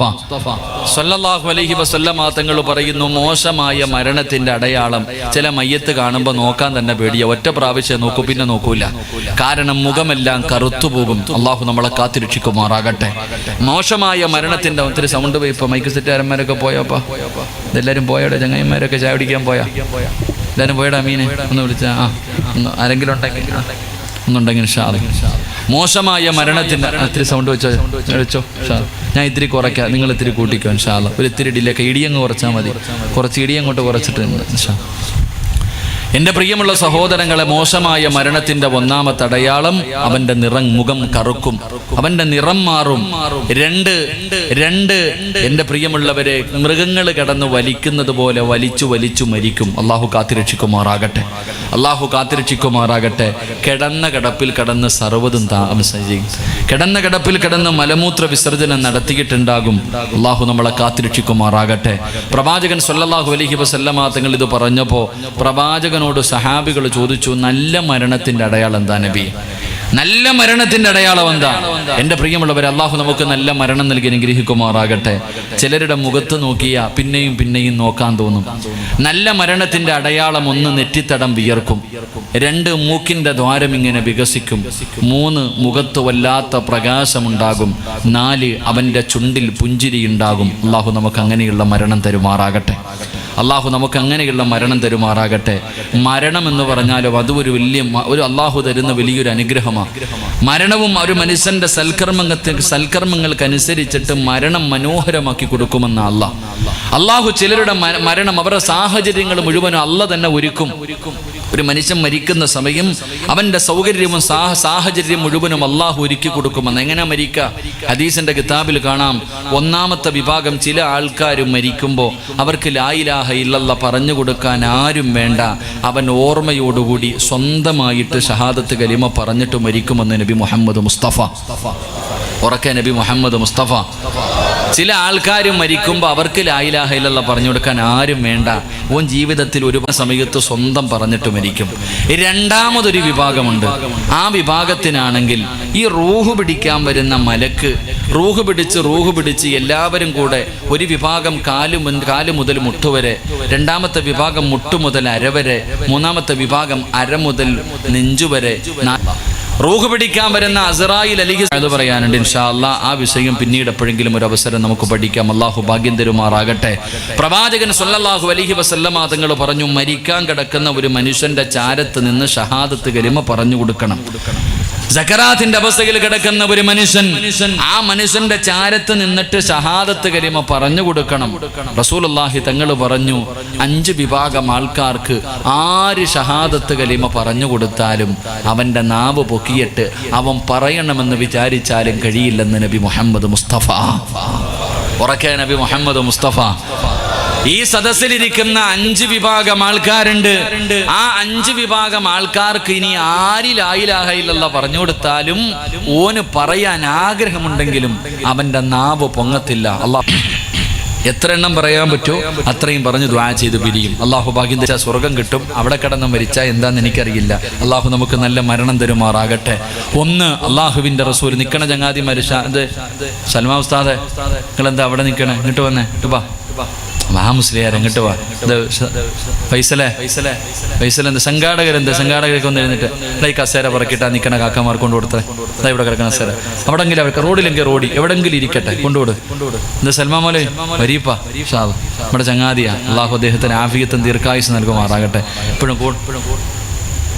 സല്ലല്ലാഹു അലൈഹി വസല്ലമ തങ്ങൾ പറയുന്നു, മോശമായ മരണത്തിന്റെ അടയാളം ചില മയ്യത്ത് കാണുമ്പോൾ നോക്കാൻ തന്നെ പേടിയ. ഒറ്റ പ്രാവശ്യം നോക്കൂ, പിന്നെ നോക്കൂല. കാരണം മുഖമെല്ലാം കറുത്തുപോകും. അള്ളാഹു നമ്മളെ കാത്തിരക്ഷിക്കുമാറാകട്ടെ. മോശമായ മരണത്തിന്റെ ഒത്തിരി സൗണ്ട് പോയി. ഇപ്പൊ മൈക്ക് സെറ്റുകാരന്മാരൊക്കെ പോയോപ്പാ, ഇതെല്ലാരും പോയോടെ? ചങ്ങായിമാരൊക്കെ ചായ പിടിക്കാൻ പോയാ? എല്ലാരും പോയടാ? മീനെ ഒന്ന് വിളിച്ചാ? ആരെങ്കിലും ഒന്നുണ്ടെങ്കിൽ മോശമായ മരണത്തിന്റെ ഇത്തിരി സൗണ്ട് വെച്ചോ. ഞാൻ ഇത്തിരി കുറയ്ക്കാം, നിങ്ങൾ ഇത്തിരി കൂട്ടിക്കോ. ഇൻഷാല്ലാ ഒരു ഇത്തിരി ഇടിയിലൊക്കെ ഇടിയങ്ങ് കുറച്ചാൽ മതി. കുറച്ച് ഇടിയങ്ങോട്ട് കുറച്ചിട്ടുണ്ട്. എന്റെ പ്രിയമുള്ള സഹോദരങ്ങളെ, മോശമായ മരണത്തിന്റെ ഒന്നാമത്തെ അടയാളം അവന്റെ മുഖം കറുക്കും, അവന്റെ നിറം മാറും. രണ്ട് എന്റെ പ്രിയമുള്ളവരെ, മൃഗങ്ങൾ കിടന്ന് വലിക്കുന്നത് പോലെ വലിച്ചു മരിക്കും. അള്ളാഹു കാത്തിരക്ഷിക്കുമാറാകട്ടെ. കിടന്ന കിടപ്പിൽ കിടന്ന് സർവ്വതും കിടന്ന കിടപ്പിൽ കിടന്ന് മലമൂത്ര വിസർജനം നടത്തിയിട്ടുണ്ടാകും. അള്ളാഹു നമ്മളെ കാത്തിരക്ഷിക്കുമാറാകട്ടെ. പ്രവാചകൻ സല്ലല്ലാഹു അലൈഹി വസല്ലമ തങ്ങൾ ഇത് പറഞ്ഞപ്പോ പ്രവാചകനോട് സഹാബികൾ ചോദിച്ചു, നല്ല മരണത്തിന്റെ അടയാളം എന്താ നബി? നല്ല മരണത്തിന്റെ അടയാളം എന്താ? എന്റെ പ്രിയമുള്ളവർ, അള്ളാഹു നമുക്ക് നല്ല മരണം നൽകി അനുഗ്രഹിക്കുമാറാകട്ടെ. ചിലരുടെ മുഖത്ത് നോക്കിയാ പിന്നെയും നോക്കാൻ തോന്നും. നല്ല മരണത്തിന്റെ അടയാളം: 1, നെറ്റിത്തടം വിയർക്കും. 2, മൂക്കിന്റെ ദ്വാരം ഇങ്ങനെ വികസിക്കും. 3, മുഖത്ത് വല്ലാത്ത പ്രകാശമുണ്ടാകും. 4, അവന്റെ ചുണ്ടിൽ പുഞ്ചിരി ഉണ്ടാകും. അള്ളാഹു നമുക്ക് അങ്ങനെയുള്ള മരണം തരുമാറാകട്ടെ. മരണം എന്ന് പറഞ്ഞാലും അത് ഒരു അള്ളാഹു തരുന്ന വലിയൊരു അനുഗ്രഹമാണ്. മരണവും ഒരു മനുഷ്യന്റെ സൽക്കർമ്മങ്ങൾക്കനുസരിച്ചിട്ട് മരണം മനോഹരമാക്കി കൊടുക്കുമെന്ന അള്ളാഹു ചിലരുടെ മരണം അവരുടെ സാഹചര്യങ്ങൾ മുഴുവനും അള്ളാഹ് തന്നെ ഒരുക്കും. ഒരു മനുഷ്യൻ മരിക്കുന്ന സമയം അവന്റെ സൗകര്യവും സാഹചര്യം മുഴുവനും അള്ളാഹു ഒരുക്കി കൊടുക്കുമെന്ന്. എങ്ങനെ മരിക്കുക? ഹദീസിന്റെ കിതാബിൽ കാണാം. 1ാമത്തെ വിഭാഗം, ചില ആൾക്കാർ മരിക്കുമ്പോൾ അവർക്ക് ലാ ഇലാഹ ഇല്ലല്ലാഹ് പറഞ്ഞു കൊടുക്കാൻ ആരും വേണ്ട. അവൻ ഓർമ്മയോടുകൂടി സ്വന്തമായിട്ട് ഷഹാദത്ത് കലിമ പറഞ്ഞിട്ട് മരിക്കുമെന്ന് നബി മുഹമ്മദ് മുസ്തഫ. ഉറക്കെ നബി മുഹമ്മദ് മുസ്തഫ. ചില ആൾക്കാർ മരിക്കുമ്പോൾ അവർക്ക് ലാ ഇലാഹ ഇല്ലല്ലാഹ് പറഞ്ഞു കൊടുക്കാൻ ആരും വേണ്ട. ഓൻ ജീവിതത്തിൽ ഒരു സമയത്ത് സ്വന്തം പറഞ്ഞിട്ട് മരിക്കും. 2ാമതൊരു വിഭാഗമുണ്ട്. ആ വിഭാഗത്തിനാണെങ്കിൽ ഈ റൂഹ് പിടിക്കാൻ വരുന്ന മലക്ക് റൂഹ് പിടിച്ച് എല്ലാവരും കൂടെ ഒരു വിഭാഗം കാല് മുതൽ മുട്ടുവരെ, 2ാമത്തെ വിഭാഗം മുട്ടു മുതൽ അരവരെ, 3ാമത്തെ വിഭാഗം അര മുതൽ നെഞ്ചുവരെ. റൂഹ് പിടിക്കാൻ വരുന്ന അസ്റായിൽ അലിഹി അത് പറയാനുണ്ട്. ഇൻഷാ അല്ലാഹ് ആ വിഷയം പിന്നീട് എപ്പോഴെങ്കിലും ഒരു അവസരം നമുക്ക് പഠിക്കാം. അള്ളാഹു ഭാഗ്യം തരുമാറാകട്ടെ. പ്രവാചകൻ സല്ലല്ലാഹു അലൈഹി വസല്ലമ തങ്ങൾ പറഞ്ഞു, മരിക്കാൻ കിടക്കുന്ന ഒരു മനുഷ്യന്റെ ചാരത്ത് നിന്ന് ഷഹാദത്ത് കലിമ പറഞ്ഞു കൊടുക്കണം. സക്കറാത്തിന്റെ അവസ്ഥയിൽ കിടക്കുന്ന ഒരു മനുഷ്യൻ, ആ മനുഷ്യന്റെ ചാരത്ത് നിന്നിട്ട് ഷഹാദത്ത് കലിമ പറഞ്ഞു കൊടുക്കണം. റസൂലുള്ളാഹി തങ്ങൾ പറഞ്ഞു, 5 വിഭാഗം ആൾക്കാർക്ക് ആര് ഷഹാദത്ത് കലിമ പറഞ്ഞു കൊടുത്താലും അവന്റെ നാവ് പൊക്കിയിട്ട് അവൻ പറയണമെന്ന് വിചാരിച്ചാലും കഴിയില്ലെന്ന് നബി മുഹമ്മദ് മുസ്തഫ. ഉറക്കെ നബി മുഹമ്മദ് മുസ്തഫ. ഈ സദസ്സിലിരിക്കുന്ന 5 വിഭാഗം ആൾക്കാരുണ്ട്. ആ 5 വിഭാഗം ആൾക്കാർക്ക് ഇനി ആര് ലാ ഇലാഹ ഇല്ലല്ലാഹ് പറഞ്ഞു കൊടുത്താലും ഓന് പറയാൻ ആഗ്രഹമുണ്ടെങ്കിലും അവന്റെ നാവ് പൊങ്ങത്തില്ല. അല്ലാഹ് എത്ര എണ്ണം പറയാൻ പറ്റുമോ അത്രയും പറഞ്ഞ് ദുആ ചെയ്ത് പിരിയും. അള്ളാഹു ഭാഗ്യം തരാ, സ്വർഗം കിട്ടും. അവിടെ കിടന്ന് മരിച്ചാൽ എന്താന്ന് എനിക്കറിയില്ല. അള്ളാഹു നമുക്ക് നല്ല മരണം തരുമാറാകട്ടെ. 1, അള്ളാഹുവിന്റെ റസൂൽ നിക്കണ ചങ്ങാതിമാര്. സൽമാ ഉസ്താദെ, നിങ്ങൾ എന്താ അവിടെ നിൽക്കണേ? ഇങ്ങോട്ട് വന്നേ, മുസ്ലിയാർ എങ്ങോട്ട് വാ. ഫൈസലേ എന്ത് സംഘാടകരൊക്കെ ഒന്ന് എഴുന്നിട്ട് ഈ കസേര പറക്കിട്ടാ നിൽക്കണ കാക്കമാർ കൊണ്ടുകൊടുത്തേ. അതാ ഇവിടെ കിടക്കണ കസേര അവിടെങ്കിലും അവർക്ക് റോഡിലെങ്കിൽ എവിടെങ്കിലും ഇരിക്കട്ടെ, കൊണ്ടുകൊടു. എന്താ സൽമാൻ മോലെ വരീപ്പ നമ്മുടെ ചങ്ങാതിയാ. അള്ളാഹു അദ്ദേഹത്തിന് ആഫിയത്തും ദീർഘായുസ് നൽകുമാറാകട്ടെ. എപ്പോഴും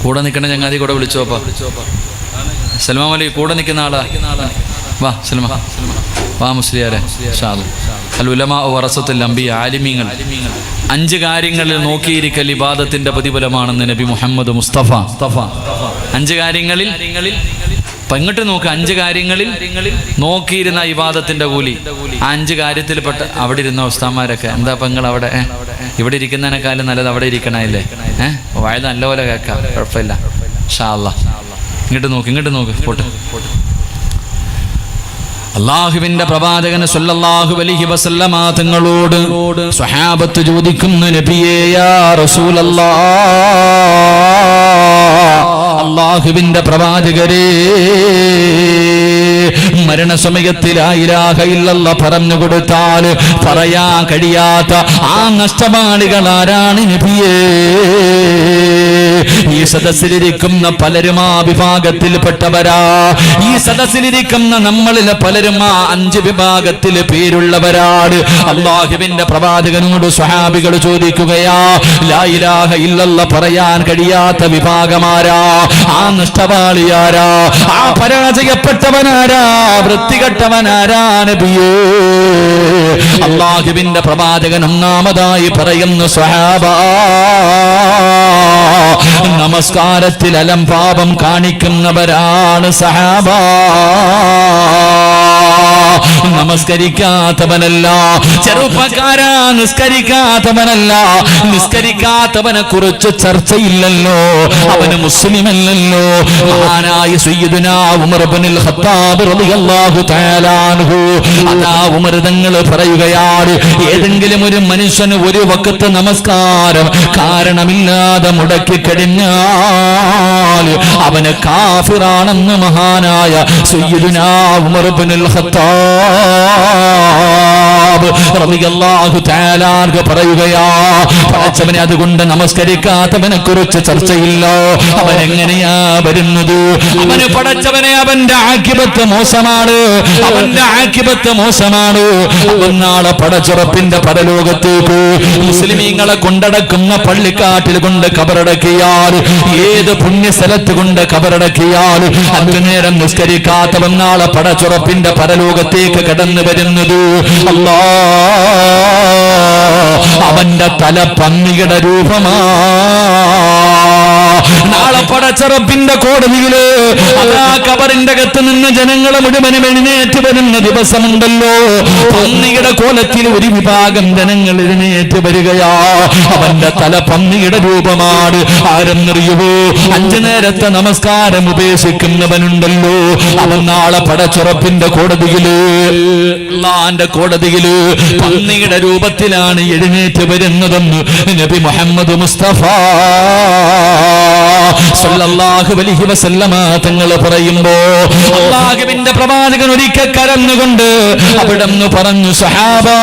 കൂടെ നിൽക്കണ ചങ്ങാതി കൂടെ വിളിച്ചോപ്പാ. സൽമാൻ മോലെ കൂടെ നിൽക്കുന്ന ആളാ. വാ സൽമാ, വാ മുസ്ലിയാരെ. അൽ ഉലമാ വറസത്തുൽ അംബിയ, ആലിമീങ്ങൾ 5 കാര്യങ്ങളിൽ നോക്കിയിരിക്കൽ ഇബാദത്തിന്റെ പ്രതിഫലമാണെന്ന് നബി മുഹമ്മദ് മുസ്തഫ. 5 കാര്യങ്ങളിൽ ഇങ്ങോട്ട് നോക്ക്. 5 കാര്യങ്ങളിൽ നോക്കിയിരുന്ന ഇബാദത്തിന്റെ കൂലി. 5 കാര്യത്തിൽപ്പെട്ട അവിടെ ഇരുന്ന ഉസ്താമാരൊക്കെ എന്താ നിങ്ങൾ അവിടെ ഇവിടെ ഇരിക്കുന്നതിനേക്കാളും നല്ലത് അവിടെ ഇരിക്കണല്ലേ. വായ നല്ലപോലെ കേൾക്കാം, കുഴപ്പമില്ല. ഇൻഷാ അല്ലാഹ് ഇങ്ങോട്ട് നോക്ക് പോട്ടെ. അല്ലാഹുവിന്റെ പ്രവാചകൻ സല്ലല്ലാഹു അലൈഹി വസല്ലമ തങ്ങളോട് സ്വഹാബത്ത് ചോദിക്കുന്നു, നബിയേ യാ റസൂലല്ലാഹ്, അല്ലാഹുവിന്റെ പ്രവാചകരേ, മരണസമയത്തിൽ ലാ ഇലാഹ ഇല്ലല്ലാഹ് പറഞ്ഞു കൊടുത്താൽ പറയാൻ കഴിയാത്ത ആ നഷ്ടപാടികൾ ആരാണ് നബിയേ? ഈ സദസ്സിലിരിക്കുന്ന പലരും ആ വിഭാഗത്തിൽപ്പെട്ടവരാ. ഈ സദസ്സിലിരിക്കുന്ന നമ്മളിലെ പലരും ആ 5 വിഭാഗത്തിൽ പേരുള്ളവരാണ്. അല്ലാഹുവിന്റെ പ്രവാചകനോട് സ്വഹാബികൾ ചോദിക്കുകയാ, ലാ ഇലാഹ ഇല്ലല്ലാഹ് പറയാൻ കഴിയാത്ത വിഭാഗമാരാ? ആ നഷ്ടപാളിയാരാ? ആ പരാജയപ്പെട്ടവനാരാ? വൃത്തികെട്ടവനാരാ നബിയേ? അല്ലാഹുവിന്റെ പ്രവാചകൻ ഒന്നാമതായി പറയുന്നു, സ്വഹാബാ, നമസ്കാരത്തിൽ അലംഭാവം കാണിക്കുന്നവരാണ് സഹാബാ. നമസ്കരിക്കാത്തവനല്ല ചെറുപ്പക്കാരാ, നിസ്കരിക്കാത്തവനല്ല. നിസ്കരിക്കാത്തവനെ കുറിച്ച് ചർച്ചയില്ലല്ലോ, അവന് മുസ്ലിമല്ലല്ലോ. മഹാനായ സയ്യിദുനാ ഉമർ ഇബ്നുൽ ഖത്താബ് റളിയല്ലാഹു തആല അൻഹു, അതാ ഉമർ തങ്ങൾ പറയുകയാണ്, ഏതെങ്കിലും ഒരു മനുഷ്യന് ഒരു വഖത്ത് നമസ്കാരം കാരണമില്ലാതെ മുടക്കി കഴിഞ്ഞാൽ അവന് കാഫിറാണെന്ന് മഹാനായ സയ്യിദുനാ ഉമർ ഇബ്നുൽ ഖത്താബ് റളിയല്ലാഹു തആല അൻഹു പറയുകയാ. പടച്ചവനെ അതുകൊണ്ട് നമസ്കരിക്കാത്തവനെ കുറിച്ച് ചർച്ചയില്ല. അവൻ എങ്ങനെയാ വരുന്നത്? അവന് പടച്ചവനെ അവന്റെ ആഖിബത്ത് മോശമാണ്, അവന്റെ ആഖിബത്ത് മോശമാണ്. അവൻ നാളെ പടച്ചുറപ്പിന്റെ പരലോകത്തേക്ക് മുസ്ലിമീങ്ങളെ കൊണ്ടടക്കുന്ന പള്ളിക്കാട്ടിൽ കൊണ്ട് കബറടക്കിയാൽ, ഏത് പുണ്യസ്ഥലത്ത് കൊണ്ട് കബറടക്കിയാൽ, അല്പനേരം നിസ്കരിക്കാത്തവൻ നാളെ പടച്ചുറപ്പിന്റെ പരലോകത്തേക്ക് കടന്നു വരുന്നത് അല്ലാ, അവന്റെ തല പന്നിയുടെ രൂപമാ. നാളെ പടച്ചറപ്പിന്റെ കോടതിയില് അതാ കബറിന്റെ അകത്ത് നിന്ന് ജനങ്ങളെ മുഴുവനും എഴുന്നേറ്റ് വരുന്ന ദിവസമുണ്ടല്ലോ. പന്നിയുടെ കോലത്തിൽ ഒരു വിഭാഗം ജനങ്ങൾ എഴുന്നേറ്റ് വരികയാ. അവന്റെ തല പന്നിയുടെ രൂപമാണ്. ആരെന്നറിയുവോ? 5 നേരത്തെ നമസ്കാരം ഉപേക്ഷിക്കുന്നവനുണ്ടല്ലോ, അവൻ നാളെ പടച്ചുറപ്പിന്റെ കോടതിയില്, അല്ലാഹുവിന്റെ കോടതിയില് പന്നിയുടെ രൂപത്തിലാണ് എഴുന്നേറ്റ് വരുന്നതെന്ന് നബി മുഹമ്മദ് മുസ്തഫ സല്ലല്ലാഹു അലൈഹി വസല്ലമ തങ്ങൾ പറയുമ്പോ, അല്ലാഹുവിന്റെ പ്രവാചകൻ ഒരിക്കൽ കരഞ്ഞുകൊണ്ട് അവിടെന്ന് പറഞ്ഞു, സഹാബാ,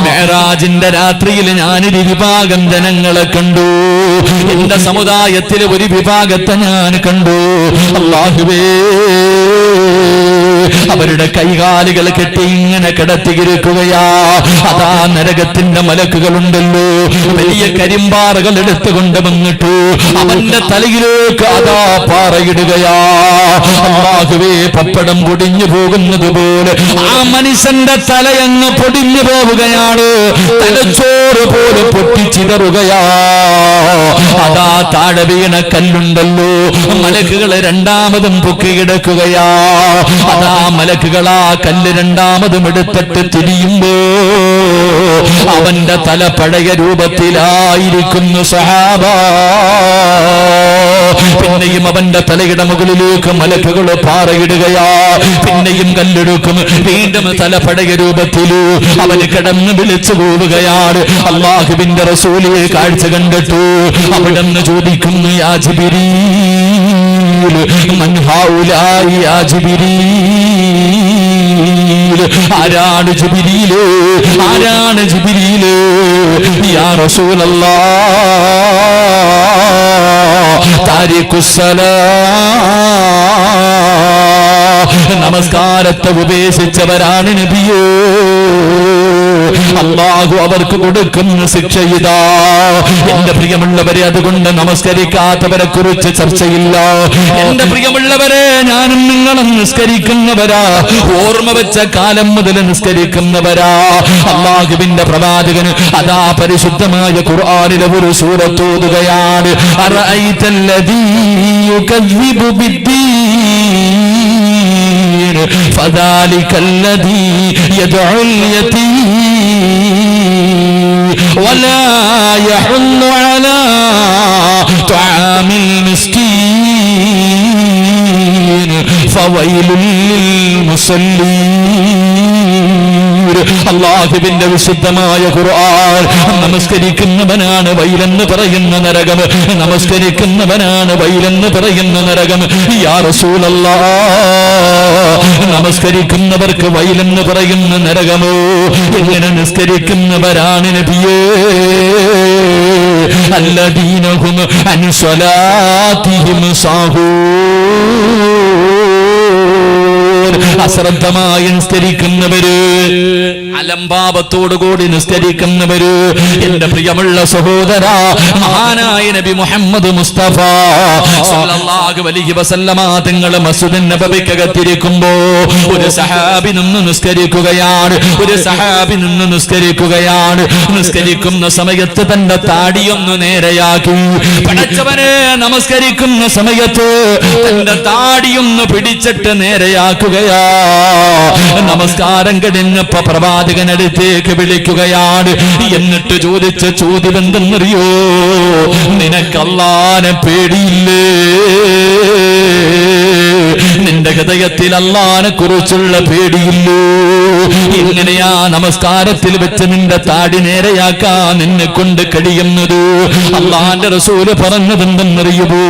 മിഅ്റാജിന്റെ രാത്രിയിൽ ഞാനൊരു വിഭാഗം ജനങ്ങളെ കണ്ടു. എന്റെ സമുദായത്തിലെ ഒരു വിഭാഗത്തെ ഞാൻ കണ്ടു. അല്ലാഹുവേ, അവരുടെ കൈകാലുകൾ കെട്ടി ഇങ്ങനെ കിടത്തിയിരിക്കുകയാ. അതാ നരകത്തിന്റെ മലക്കുകളുണ്ടല്ലോ, വലിയ കരിമ്പാറകൾ എടുത്തുകൊണ്ട് വന്നിട്ടു അവന്റെ തലയിലേക്ക് അതാ പാറയിടുകയാ. അല്ലാഹുവേ, പപ്പടം പൊടിഞ്ഞു പോകുന്നത് പോലെ ആ മനുഷ്യന്റെ തലയങ്ങ് പൊടിഞ്ഞു പോവുകയാണ്. തലച്ചോറ് പോലെ പൊട്ടിച്ചിതറുകയാ. അതാ താഴെ വീണ കല്ലുണ്ടല്ലോ, മലക്കുകൾ രണ്ടാമതും പൊക്കിയെടുക്കുകയാ. അതാ മലക്കുകളാ കല്ല് രണ്ടാമതും എടുത്തിട്ട് തിരിയുമ്പോ അവന്റെ തല പഴയ രൂപത്തിലായിരിക്കുന്നു സഹാബാ. പിന്നെയും അവന്റെ തലയുടെ മുകളിലേക്ക് മലക്കുകൾ പാറയിടുകയാ. പിന്നെയും കല്ലെടുക്കും, വീണ്ടും തല പഴയ രൂപത്തില് അവന് കിടന്ന് വിളിച്ചു പോവുകയാണ്. അല്ലാഹുവിന്റെ റസൂലിയെ കാഴ്ച കണ്ടിട്ടു അവിടെന്ന് ചോദിക്കുന്നു, യാ ജിബ്രീൽ, മൻ ഹൗലായി യാ ജിബ്രീൽ, ജിബ്രീൽ. ആരാണ് ജിബ്രീൽ? ആരാണ് ജിബ്രീൽ? യാ റസൂലല്ലാഹ് താരിഖുസ്സലാ, നമസ്കാരത്തെ ഉപേക്ഷിച്ചവരാണ് നബിയേ. അല്ലാഹു അവർക്ക് കൊടുക്കുന്ന ശിക്ഷ ഇതാ. എന്റെ പ്രിയമുള്ളവരെ, അതുകൊണ്ട് നമസ്കരിക്കാത്തവരെ കുറിച്ച് ചർച്ചയില്ല. എന്റെ പ്രിയമുള്ളവരെ, ഞാനും നിങ്ങളും നിസ്കരിക്കുന്നവരാ, ഓർമ്മ വെച്ച കാലം മുതൽ നിസ്കരിക്കുന്നവരാ. അല്ലാഹുവിന്റെ പ്രവാചകന് അതാ പരിശുദ്ധമായ ഖുർആനിലെ ഒരു സൂറത്ത് ഓതുകയാണ്. അറഅയ്തല്ലദീ യുകദ്ദിബു ബിദ്ദീൻ ഫദാലികല്ലദീ യദ്ഉൽ യതീം വലാ യഹുല്ലു അലാ തുആമിൽ മിസ്കീൻ ഫവൈലുൽ ലിൽമുസല്ലീൻ. അല്ലാഹുവിന്റെ വിശുദ്ധമായ ഖുർആൻ. നമസ്കരിക്കുന്നവനാണ് വൈലെന്ന് പറയുന്ന നരകം, നമസ്കരിക്കുന്നവനാണ് വൈലെന്ന് പറയുന്ന നരകം. യാ റസൂലല്ലാഹ്, നമസ്കരിക്കുന്നവർക്ക് വൈലെന്ന് പറയുന്ന നരകമോ? എങ്ങനെ നിസ്കരിക്കുന്നവരാണ് നബിയേ? അല്ലദീനഹും അൻ സ്വലാത്തിഹിം സാഹൂൻ. അശ്രദ്ധമായി നിസ്കരിക്കുന്നവര്, അലംഭാവത്തോടുകൂടി നിസ്കരിക്കുന്നവര്. എന്റെ പ്രിയമുള്ള സഹോദര, മഹാനായ നബി മുഹമ്മദ് മുസ്തഫ സല്ലല്ലാഹു അലൈഹി വസല്ലമ തങ്ങൾ മസ്ജിദുൻ നബവിക്കകത്തിരിക്കുമ്പോ ഒരു സഹാബി നിന്ന് നിസ്കരിക്കുകയാണ്. ഒരു സഹാബി നിന്ന് നിസ്കരിക്കുകയാണ്. നിസ്കരിക്കുന്ന സമയത്ത് തന്റെ താടിയൊന്ന് നേരെയാക്കി. പടച്ചവനെ, നമസ്കരിക്കുന്ന സമയത്ത് തന്റെ താടിയൊന്ന് പിടിച്ചിട്ട് നേരെയാക്കുകയാ. നമസ്കാരം കഴിഞ്ഞപ്പോ പ്രവാചകനടുത്തേക്ക് വിളിക്കുകയാണ്. എന്നിട്ട് ചോദിച്ച ചോദ്യം എന്തെന്നറിയോ? നിനക്ക് അല്ലാഹുവിനെ പേടിയില്ലേ? നിന്റെ ഹൃദയത്തിൽ അല്ലാഹുവിനെ കുറിച്ചുള്ള പേടിയില്ലോ? എങ്ങനെയാ നമസ്കാരത്തിൽ വെച്ച് നിന്റെ താടി നേരെയാക്കാൻ നിന്നെ കൊണ്ട് കഴിയുന്നത്? അല്ലാഹുവിന്റെ റസൂല് പറഞ്ഞത് എന്തെന്നറിയുമോ?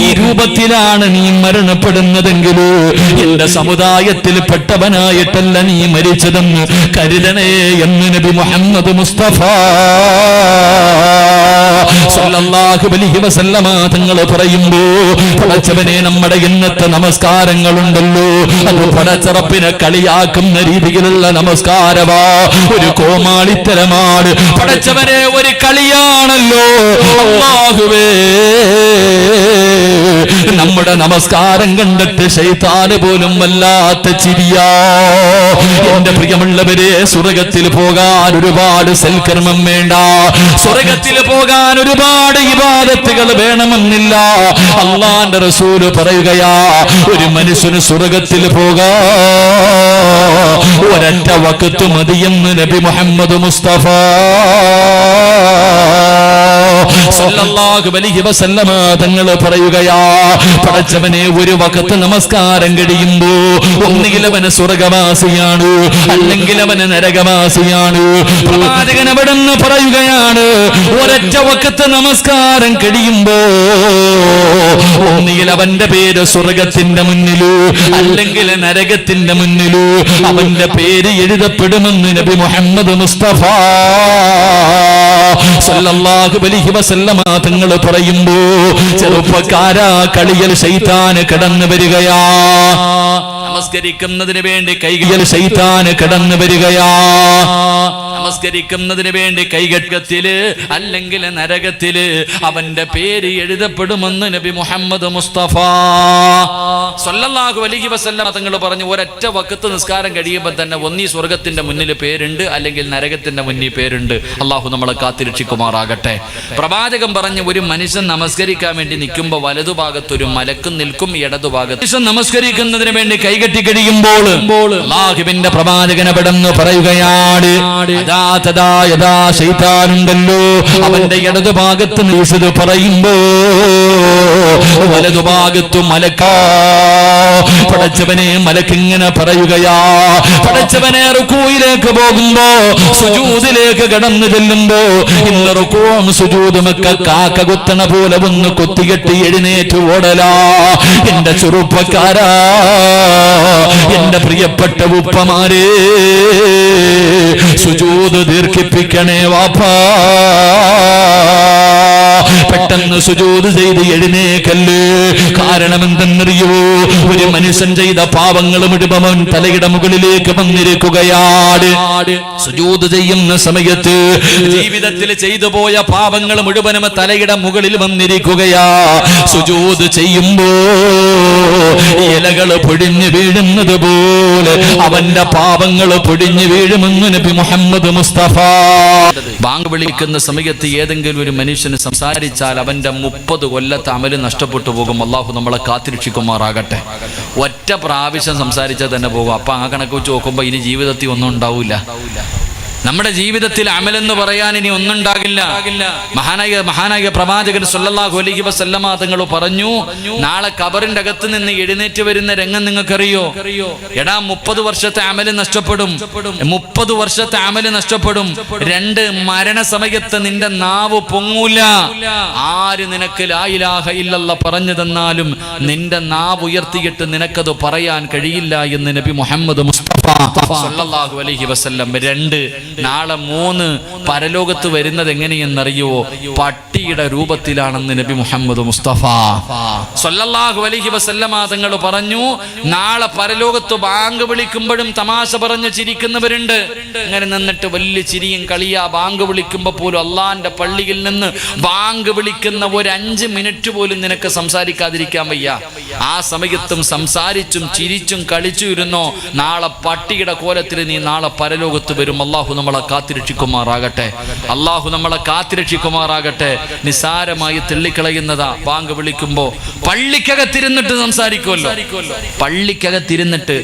ഈ രൂപത്തിലാണ് നീ മരണപ്പെടുന്നതെങ്കിലോ എന്റെ സമുദായത്തിൽ പെട്ടവനായിട്ടല്ല നീ മരിച്ചതെന്ന് കരുതണേ എന്ന് നബി മുഹമ്മദ് മുസ്തഫ സല്ലല്ലാഹു അലൈഹി വസല്ലമ തങ്ങൾ പറയുമ്പോ, പടച്ചവനെ, നമ്മുടെ ഇന്നത്തെ നമസ്കാരങ്ങളുണ്ടല്ലോ, അത് പടച്ചറപ്പിനെ കളിയാക്കുന്ന രീതിയിലുള്ള നമസ്കാരമാ. ഒരു കോമാളിത്തരമാണ് പടച്ചവനെ, ഒരു കളിയാണല്ലോ. അല്ലാഹുവേ, നമ്മുടെ നമസ്കാരം കണ്ടിട്ട് ശൈത്താന് പോലും വല്ലാത്ത ചിരിയാ. എന്റെ പ്രിയമുള്ളവരെ, സ്വർഗത്തിൽ പോകാൻ ഒരുപാട് സൽക്കർമ്മം വേണ്ട, സ്വർഗത്തിൽ പോകാൻ ഒരുപാട് ഇബാദത്തുകൾ വേണമെന്നില്ല. അല്ലാഹുവിന്റെ റസൂല് പറയുകയാ, ഒരു മനുഷ്യന് സ്വർഗത്തിൽ പോകാ ഒരൊറ്റ വഖത്ത് മതിയെന്ന് നബി മുഹമ്മദ് മുസ്തഫ സല്ലല്ലാഹു അലൈഹി വസല്ലമ തങ്ങൾ പറയുകയാ, പടച്ചവനെ, ഒരു വഖത്ത് നമസ്കാരം കഴിയുമ്പോ ഒന്നുകിൽ അവന് സ്വർഗവാസിയാണ്, അല്ലെങ്കിൽ അവന് നരകവാസിയാണ്. പ്രവാചകൻ അവിടുന്ന് പറയുകയാണ്, ഒരൊറ്റ വഖത്ത് നമസ്കാരം കഴിയുമ്പോ ഒന്നുകിൽ അവന്റെ പേര് സ്വർഗത്തിന്റെ മുന്നിലോ അല്ലെങ്കിൽ നരകത്തിന്റെ മുന്നിലോ അവന്റെ പേര് എഴുതപ്പെടുമെന്ന് നബി മുഹമ്മദ് മുസ്തഫ സല്ലല്ലാഹു അലൈഹി വസല്ലമ തങ്ങൾ പറയുമ്പോ, ചെറുപ്പക്കാരാ, കളിയൽ ശൈത്താന് കടന്നു വരികയാ. നമസ്കരിക്കുന്നതിന് വേണ്ടി കൈകൾ ശൈത്താന് കടന്നു വരികയാ. നമസ്കരിക്കുന്നതിന് വേണ്ടി കൈകെട്ടത്തില് അല്ലെങ്കിൽ നരകത്തില് അവന്റെ പേര് എഴുതപ്പെടുമെന്ന് നബി മുഹമ്മദ് മുസ്തഫ സല്ലല്ലാഹു അലൈഹി വസല്ലം തങ്ങൾ പറഞ്ഞു, ഒരൊറ്റ വഖത്ത് നിസ്കാരം കഴിയുമ്പോൾ തന്നെ ഒന്നീ സ്വർഗത്തിന്റെ മുന്നിൽ പേരുണ്ട്, അല്ലെങ്കിൽ നരകത്തിന്റെ മുന്നിൽ പേരുണ്ട്. അള്ളാഹു നമ്മളെ കാത്തിരക്ഷിക്കുമാറാകട്ടെ. പ്രവാചകൻ പറഞ്ഞു, ഒരു മനുഷ്യൻ നമസ്കരിക്കാൻ വേണ്ടി നിൽക്കുമ്പോൾ വലതുഭാഗത്ത് ഒരു മലക്കും നിൽക്കും, ഇടതുഭാഗത്ത്. മനുഷ്യൻ നമസ്കരിക്കുന്നതിന് വേണ്ടി കൈകെട്ടി കഴിയുമ്പോൾ അല്ലാഹുവിന്റെ പ്രവാചകൻ അവിടെന്ന് പറയുകയാണ്, ശൈത്താനുണ്ടല്ലോ, അവന്റെ ഇടതുഭാഗത്ത് നീസത് പറയുമ്പോ വലതുഭാഗത്തു മലക്കാ. പടച്ചവനെ മലക്കിങ്ങനെ പറയുകയാ, പടച്ചവനെ റുകൂയിലേക്ക് പോകുമ്പോ സുജൂദിലേക്ക് കടന്നു ചെല്ലുമ്പോ ഇന്ന് റുകൂവും സുജൂദുമൊക്കെ കാക്ക കുത്തണ പോലെ ഒന്ന് കൊത്തികെട്ടി എഴുന്നേറ്റ് ഓടലാ. എന്റെ ചെറുപ്പക്കാരാ, എന്റെ പ്രിയപ്പെട്ട ഉപ്പമാരേ, സുജൂദ് ദീർഘിപ്പിക്കണേ വാപ്പാ. പെട്ടെന്ന് സുജൂദ് ചെയ്ത് എഴുന്നേക്കല്ലേ. കാരണം എന്തെന്നറിയോ? ഒരു മനുഷ്യൻ ചെയ്ത പാപങ്ങൾ മുഴുവൻ തലയുടെ മുകളിലേക്ക് വന്നിരിക്കുകയാണ്. സുജൂദ് ചെയ്യുന്ന സമയത്ത് ജീവിതത്തിൽ ചെയ്തു പോയ പാപങ്ങൾ മുഴുവനും തലയുടെ മുകളിൽ വന്നിരിക്കുകയാ. സുജൂദ് ചെയ്യുമ്പോ ഇലകൾ പൊടിഞ്ഞു വീഴുന്നത് പോലെ അവന്റെ പാപങ്ങൾ പൊടിഞ്ഞു വീഴുമെന്ന് നബി മുഹമ്മദ് മുസ്തഫ. ബാങ്ക് വിളിക്കുന്ന സമയത്ത് ഏതെങ്കിലും ഒരു മനുഷ്യന് സംസാരിച്ചാൽ അവന്റെ 30 കൊല്ലത്തെ അമല് നഷ്ടപ്പെട്ടു പോകും. അള്ളാഹു നമ്മളെ കാത്തിരക്ഷിക്കുമാറാകട്ടെ. ഒറ്റ പ്രാവശ്യം സംസാരിച്ചാൽ തന്നെ പോകും. അപ്പൊ ആ കണക്ക് വെച്ച് നോക്കുമ്പോ ഇനി ജീവിതത്തിൽ ഒന്നും ഉണ്ടാവില്ല. നമ്മുടെ ജീവിതത്തിൽ അമലെന്ന് പറയാൻ ഇനി ഒന്നുണ്ടാകില്ല. മഹാനായ പ്രവാചകൻ സല്ലല്ലാഹു അലൈഹി വസല്ലമ തങ്ങൾ പറഞ്ഞു, നാളെ ഖബറിന്റെ അകത്ത് നിന്ന് എഴുന്നേറ്റ് വരുന്ന രംഗം നിങ്ങൾക്കറിയോ? എടാ 30 വർഷത്തെ അമല് നഷ്ടപ്പെടും. 30 വർഷത്തെ അമല് നഷ്ടപ്പെടും. 2 മരണസമയത്ത് നിന്റെ നാവ് പൊങ്ങൂല. ആര് നിനക്ക് ലാ ഇലാഹ ഇല്ലല്ലാഹ് പറഞ്ഞു തന്നാലും നിന്റെ നാവ് ഉയർത്തിയിട്ട് നിനക്കത് പറയാൻ കഴിയില്ല എന്ന് നബി മുഹമ്മദ് മുസ്തഫ സല്ലല്ലാഹു അലൈഹി വസല്ലം. 2 നാളെ 3 പരലോകത്ത് വരുന്നത് എങ്ങനെയെന്നറിയോ? പട്ടിയുടെ രൂപത്തിലാണെന്ന് നബി മുഹമ്മദ് മുസ്തഫ സല്ലല്ലാഹു അലൈഹി വസല്ലമ തങ്ങൾ പറഞ്ഞു, നാളെ പരലോകത്ത് ബാങ്ക് വിളിക്കുമ്പോഴും തമാശ പറഞ്ഞ് ചിരിക്കുന്നവരുണ്ട്. അങ്ങനെ നിന്നിട്ട് വലിയ ചിരിയും കളിയാ. ബാങ്ക് വിളിക്കുമ്പോ പോലും അള്ളാന്റെ പള്ളിയിൽ നിന്ന് ബാങ്ക് വിളിക്കുന്ന ഒരു 5 മിനിറ്റ് പോലും നിനക്ക് സംസാരിക്കാതിരിക്കാൻ വയ്യ. ആ സമയത്തും സംസാരിച്ചും ചിരിച്ചും കളിച്ചു ഇരുന്നോ, നാളെ പട്ടിയുടെ കോലത്തിൽ നീ നാളെ പരലോകത്ത് വരും. അള്ളാഹു നമ്മളെ കാത്തിരക്ഷിക്കുമാറാകട്ടെ. അള്ളാഹു നമ്മളെ കാത്തിരക്ഷിക്കുമാറാകട്ടെ. നിസാരമായി തെള്ളിക്കളയുന്നതാ ബാങ്ക് വിളിക്കുമ്പോ. പള്ളിക്കകത്തിരുന്നിട്ട് സംസാരിക്കുമല്ലോ. പള്ളിക്കകത്തിരുന്നിട്ട്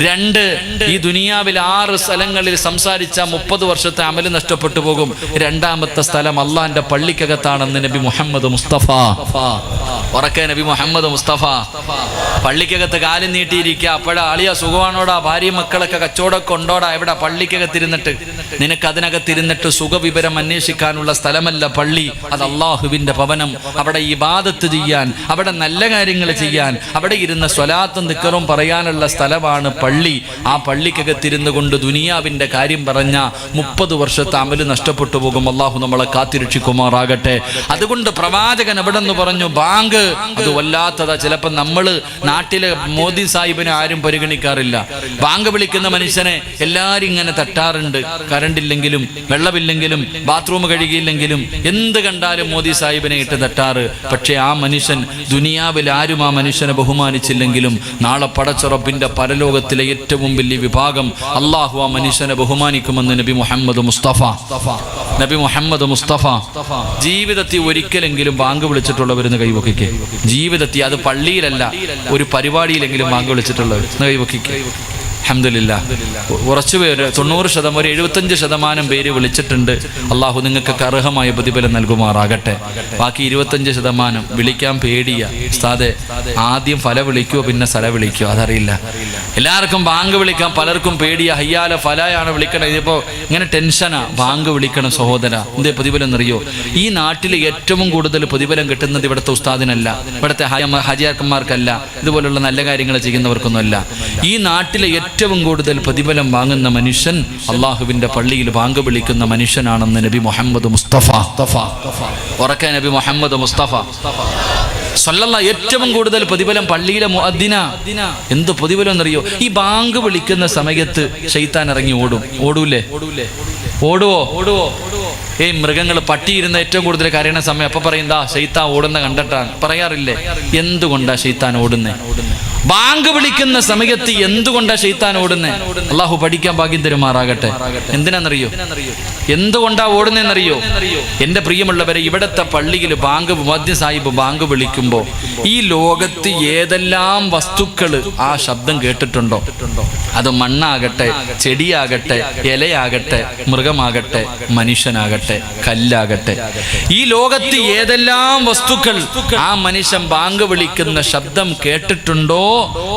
2 ഈ ദുനിയാവിൽ 6 സ്ഥലങ്ങളിൽ സംസാരിച്ച 30 വർഷത്തെ അമല് നഷ്ടപ്പെട്ടു പോകും. 2ാമത്തെ സ്ഥലം അള്ളാന്റെ പള്ളിക്കകത്താണെന്ന് നബി മുഹമ്മദ് മുസ്തഫ. ഉറക്കെ നബി മുഹമ്മദ് മുസ്തഫ. പള്ളിക്കകത്ത് കാലും നീട്ടിയിരിക്കുക. അപ്പോഴാ അളിയ സുഖമാണോടാ, ഭാര്യ മക്കളൊക്കെ കച്ചവടമൊക്കെ ഉണ്ടോടാ? എവിടെ? പള്ളിക്കകത്തിരുന്നിട്ട്. നിനക്ക് അതിനകത്തിരുന്നിട്ട് സുഖവിവരം അന്വേഷിക്കാനുള്ള സ്ഥലമല്ല പള്ളി. അത് അള്ളാഹുവിന്റെ ഭവനം. അവിടെ ഇബാദത്ത് ചെയ്യാൻ, അവിടെ നല്ല കാര്യങ്ങൾ ചെയ്യാൻ, അവിടെ ഇരുന്ന് സ്വലാത്തും ദിക്റും പറയാനുള്ള സ്ഥലമാണ് പള്ളി. ആ പള്ളിക്കകത്തിരുന്നു കൊണ്ട് ദുനിയാവിന്റെ കാര്യം പറഞ്ഞ 30 വർഷത്തെ അമല് നഷ്ടപ്പെട്ടു പോകും. അള്ളാഹു നമ്മളെ കാത്തിരക്ഷിക്കുമാറാകട്ടെ. അതുകൊണ്ട് പ്രവാചകൻ എവിടെ നിന്ന് പറഞ്ഞു? ബാങ്ക്. അത് വല്ലാത്തതാ. ചിലപ്പോൾ നമ്മള് നാട്ടിലെ മോദി സാഹിബിനെ ആരും പരിഗണിക്കാറില്ല. ബാങ്ക് വിളിക്കുന്ന മനുഷ്യനെ എല്ലാരും ഇങ്ങനെ തട്ടാറുണ്ട്. കറണ്ടില്ലെങ്കിലും വെള്ളമില്ലെങ്കിലും ബാത്റൂം കഴുകിയില്ലെങ്കിലും എന്ത് കണ്ടാലും മോദി സാഹിബിനെ ഇട്ട് തട്ടാറ്. പക്ഷേ ആ മനുഷ്യൻ ദുനിയാവിൽ ആരും ആ മനുഷ്യനെ ബഹുമാനിച്ചില്ലെങ്കിലും നാളെ പടച്ചുറപ്പിന്റെ പരലോകത്തിലെ ഏറ്റവും വലിയ വിഭാഗം അള്ളാഹു ആ മനുഷ്യനെ ബഹുമാനിക്കുമെന്ന് നബി മുഹമ്മദ് മുസ്തഫ. നബി മുഹമ്മദ് മുസ്തഫ ജീവിതത്തിൽ ഒരിക്കലെങ്കിലും ബാങ്ക് വിളിച്ചിട്ടുള്ളവരെന്ന് കൈവക്കിക്കേ. ജീവിതത്തിൽ, അത് പള്ളിയിലല്ല, ഒരു പരിപാടിയിലെങ്കിലും ബാങ്ക് വിളിച്ചിട്ടുള്ളവർ കൈവക്കിക്കേ. അൽഹംദുലില്ലാഹ്. കുറച്ച് പേര് 90%, ഒരു 75% പേര് വിളിച്ചിട്ടുണ്ട്. അള്ളാഹു നിങ്ങൾക്ക് അർഹമായ പ്രതിഫലം നൽകുമാറാകട്ടെ. ബാക്കി 25% വിളിക്കാൻ പേടിയാ. ഉസ്താദേ, ആദ്യം ഫല വിളിക്കുവോ പിന്നെ സല വിളിക്കുവോ അതറിയില്ല. എല്ലാവർക്കും ബാങ്ക് വിളിക്കാൻ പലർക്കും പേടിയാ. ഹയ്യാല ഫലയാണ് വിളിക്കണം. ഇതിപ്പോ ഇങ്ങനെ ടെൻഷനാ. ബാങ്ക് വിളിക്കണം സഹോദര. എന്തേ പ്രതിഫലം എന്നറിയോ? ഈ നാട്ടിൽ ഏറ്റവും കൂടുതൽ പ്രതിഫലം കിട്ടുന്നത് ഇവിടുത്തെ ഉസ്താദിനല്ല, ഇവിടുത്തെ ഹാജിയാക്കന്മാർക്കല്ല, ഇതുപോലുള്ള നല്ല കാര്യങ്ങൾ ചെയ്യുന്നവർക്കൊന്നുമല്ല. ഈ നാട്ടിലെ ഏറ്റവും കൂടുതൽ പ്രതിഫലം വാങ്ങുന്ന മനുഷ്യൻ അള്ളാഹുവിന്റെ പള്ളിയിൽ ബാങ്ക് വിളിക്കുന്ന മനുഷ്യനാണെന്ന് നബി മുഹമ്മദ് മുസ്തഫ. ഉറക്കെ നബി മുഹമ്മദ് മുസ്തഫ സല്ലല്ലാഹു. ഏറ്റവും കൂടുതൽ പ്രതിഫലം പള്ളിയിലെ മുഅദ്ദിന. എന്ത് പ്രതിഫലം എന്നറിയോ? ഈ ബാങ്ക് വിളിക്കുന്ന സമയത്ത് ശൈത്താൻ ഇറങ്ങി ഓടൂലേ? ഓടുവോ? മൃഗങ്ങൾ പട്ടി ഇരുന്ന ഏറ്റവും കൂടുതൽ കരയണ സമയം അപ്പൊ പറയുന്നതാ ശൈത്താൻ ഓടുന്ന കണ്ടിട്ടാണ് പറയാറില്ലേ? എന്തുകൊണ്ടാ ശൈത്താൻ ഓടുന്നേ? ബാങ്ക് വിളിക്കുന്ന സമയത്ത് എന്തുകൊണ്ടാ ശൈത്താൻ ഓടുന്നേ? അള്ളാഹു പഠിക്കാൻ ഭാഗ്യം തരുമാറാകട്ടെ. എന്തിനാണെന്നറിയോ? എന്തുകൊണ്ടാ ഓടുന്നതെന്നറിയോ? എന്റെ പ്രിയമുള്ളവരെ, ഇവിടത്തെ പള്ളിയിൽ ബാങ്ക് മുഅദ്ദിൻ സാഹിബ് ബാങ്ക് വിളിക്കുമ്പോ ഈ ലോകത്ത് ഏതെല്ലാം വസ്തുക്കള് ആ ശബ്ദം കേട്ടിട്ടുണ്ടോ? അത് മണ്ണാകട്ടെ, ചെടിയാകട്ടെ, ഇലയാകട്ടെ, മൃഗമാകട്ടെ, മനുഷ്യനാകട്ടെ, കല്ലാകട്ടെ, ഈ ലോകത്ത് ഏതെല്ലാം വസ്തുക്കൾ ആ മനുഷ്യൻ ബാങ്ക് വിളിക്കുന്ന ശബ്ദം കേട്ടിട്ടുണ്ടോ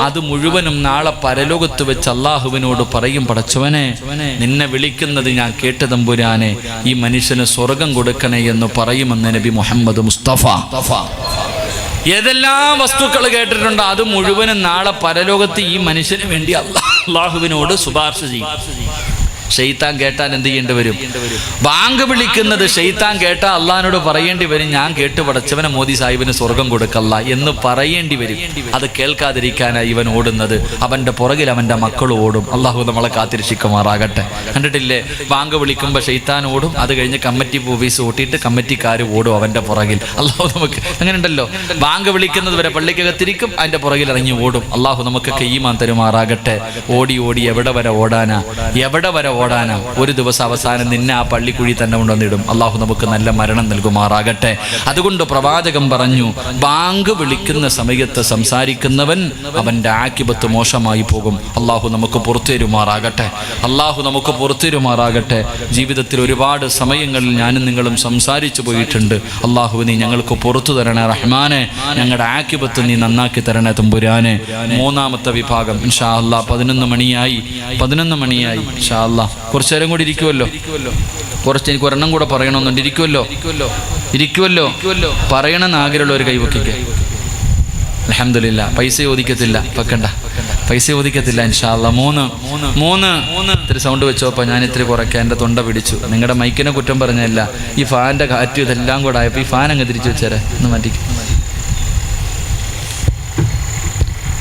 അത് മുഴുവനും നാളെ പരലോകത്ത് വെച്ച് അള്ളാഹുവിനോട് പറയും, പടച്ചവനെ, നിന്നെ വിളിക്കുന്നത് ഞാൻ കേട്ട തമ്പുരാനെ, ഈ മനുഷ്യന് സ്വർഗം കൊടുക്കണേ എന്ന് പറയുമെന്ന് നബി മുഹമ്മദ് മുസ്തഫ. ഏതെല്ലാം വസ്തുക്കൾ കേട്ടിട്ടുണ്ടോ അത് മുഴുവനും നാളെ പരലോകത്ത് ഈ മനുഷ്യന് വേണ്ടി അള്ളാഹുവിനോട് ശുപാർശ ചെയ്യും. ശൈത്താൻ കേട്ടാൽ എന്ത് ചെയ്യേണ്ടി വരും? ബാങ്ക് വിളിക്കുന്നത് ശൈത്താൻ കേട്ടാൽ അള്ളാഹിനോട് പറയേണ്ടി വരും, ഞാൻ കേട്ട് പടച്ചവനെ മോദി സാഹിബിന് സ്വർഗം കൊടുക്കല്ല എന്ന് പറയേണ്ടി വരും. അത് കേൾക്കാതിരിക്കാനായി ഇവൻ ഓടുന്നത്. അവന്റെ പുറകിൽ അവന്റെ മക്കൾ ഓടും. അള്ളാഹു നമ്മളെ കാത്തിരക്ഷിക്കുമാറാകട്ടെ. കണ്ടിട്ടില്ലേ, ബാങ്ക് വിളിക്കുമ്പോൾ ശൈത്താൻ ഓടും, അത് കഴിഞ്ഞ് കമ്മിറ്റി ഓഫീസ് ഓട്ടിയിട്ട് കമ്മിറ്റിക്കാർ ഓടും അവന്റെ പുറകിൽ. അള്ളാഹു നമുക്ക് അങ്ങനെ ഉണ്ടല്ലോ, ബാങ്ക് വിളിക്കുന്നത് വരെ പള്ളിക്കകത്തിരിക്കും, അതിന്റെ പുറകിൽ ഇറങ്ങി ഓടും. അള്ളാഹു നമുക്ക് ഈമാൻ തരുമാറാകട്ടെ. ഓടി ഓടി എവിടെ വരെ ഓടാനാ, എവിടെ വരെ ഓടാനാ? ഒരു ദിവസം അവസാനം നിന്നെ ആ പള്ളിക്കുഴി തന്നെ കൊണ്ടുവന്നിടും. അള്ളാഹു നമുക്ക് നല്ല മരണം നൽകുമാറാകട്ടെ. അതുകൊണ്ട് പ്രവാചകൻ പറഞ്ഞു, ബാങ്ക് വിളിക്കുന്ന സമയത്ത് സംസാരിക്കുന്നവൻ അവന്റെ ആക്കിബത്ത് മോശമായി പോകും. അള്ളാഹു നമുക്ക് പുറത്തുതരുമാറാകട്ടെ. അള്ളാഹു നമുക്ക് പുറത്തുതരുമാറാകട്ടെ. ജീവിതത്തിൽ ഒരുപാട് സമയങ്ങളിൽ ഞാനും നിങ്ങളും സംസാരിച്ചു പോയിട്ടുണ്ട്. അള്ളാഹു നീ ഞങ്ങൾക്ക് പുറത്തു തരണേ റഹ്മാനെ. ഞങ്ങളുടെ ആക്കിബത്ത് നീ നന്നാക്കി തരണേ തമ്പുരാനെ. മൂന്നാമത്തെ വിഭാഗം ഇൻഷാ അല്ലാഹ് 11 മണിയായി ഇൻഷാ അല്ലാഹ്. കുറച്ചു നേരം കൂടി ഇരിക്കുമല്ലോ? എനിക്ക് ഒരെണ്ണം കൂടെ പറയണമെന്നുണ്ട്. ഇരിക്കുമല്ലോ? പറയണമെന്ന് ആഗ്രഹമുള്ള ഒരു കൈവക്കിക്ക്. അൽഹംദുലില്ലാ. പൈസ ചോദിക്കത്തില്ല, വെക്കണ്ട, പൈസ ചോദിക്കത്തില്ല ഇൻഷാ അല്ലാഹ്. മൂന്ന് ഇത്തിരി സൗണ്ട് വെച്ചോപ്പോ ഞാൻ ഇത്തിരി കുറയ്ക്കാൻ, എൻ്റെ തൊണ്ട പിടിച്ചു. നിങ്ങളുടെ മൈക്കിനെ കുറ്റം പറഞ്ഞല്ല, ഈ ഫാൻ്റെ കാറ്റും ഇതെല്ലാം കൂടെ ആയപ്പോൾ ഈ ഫാൻ അങ്ങ് തിരിച്ചു വെച്ചേരെ, ഒന്ന് മാറ്റിക്കും.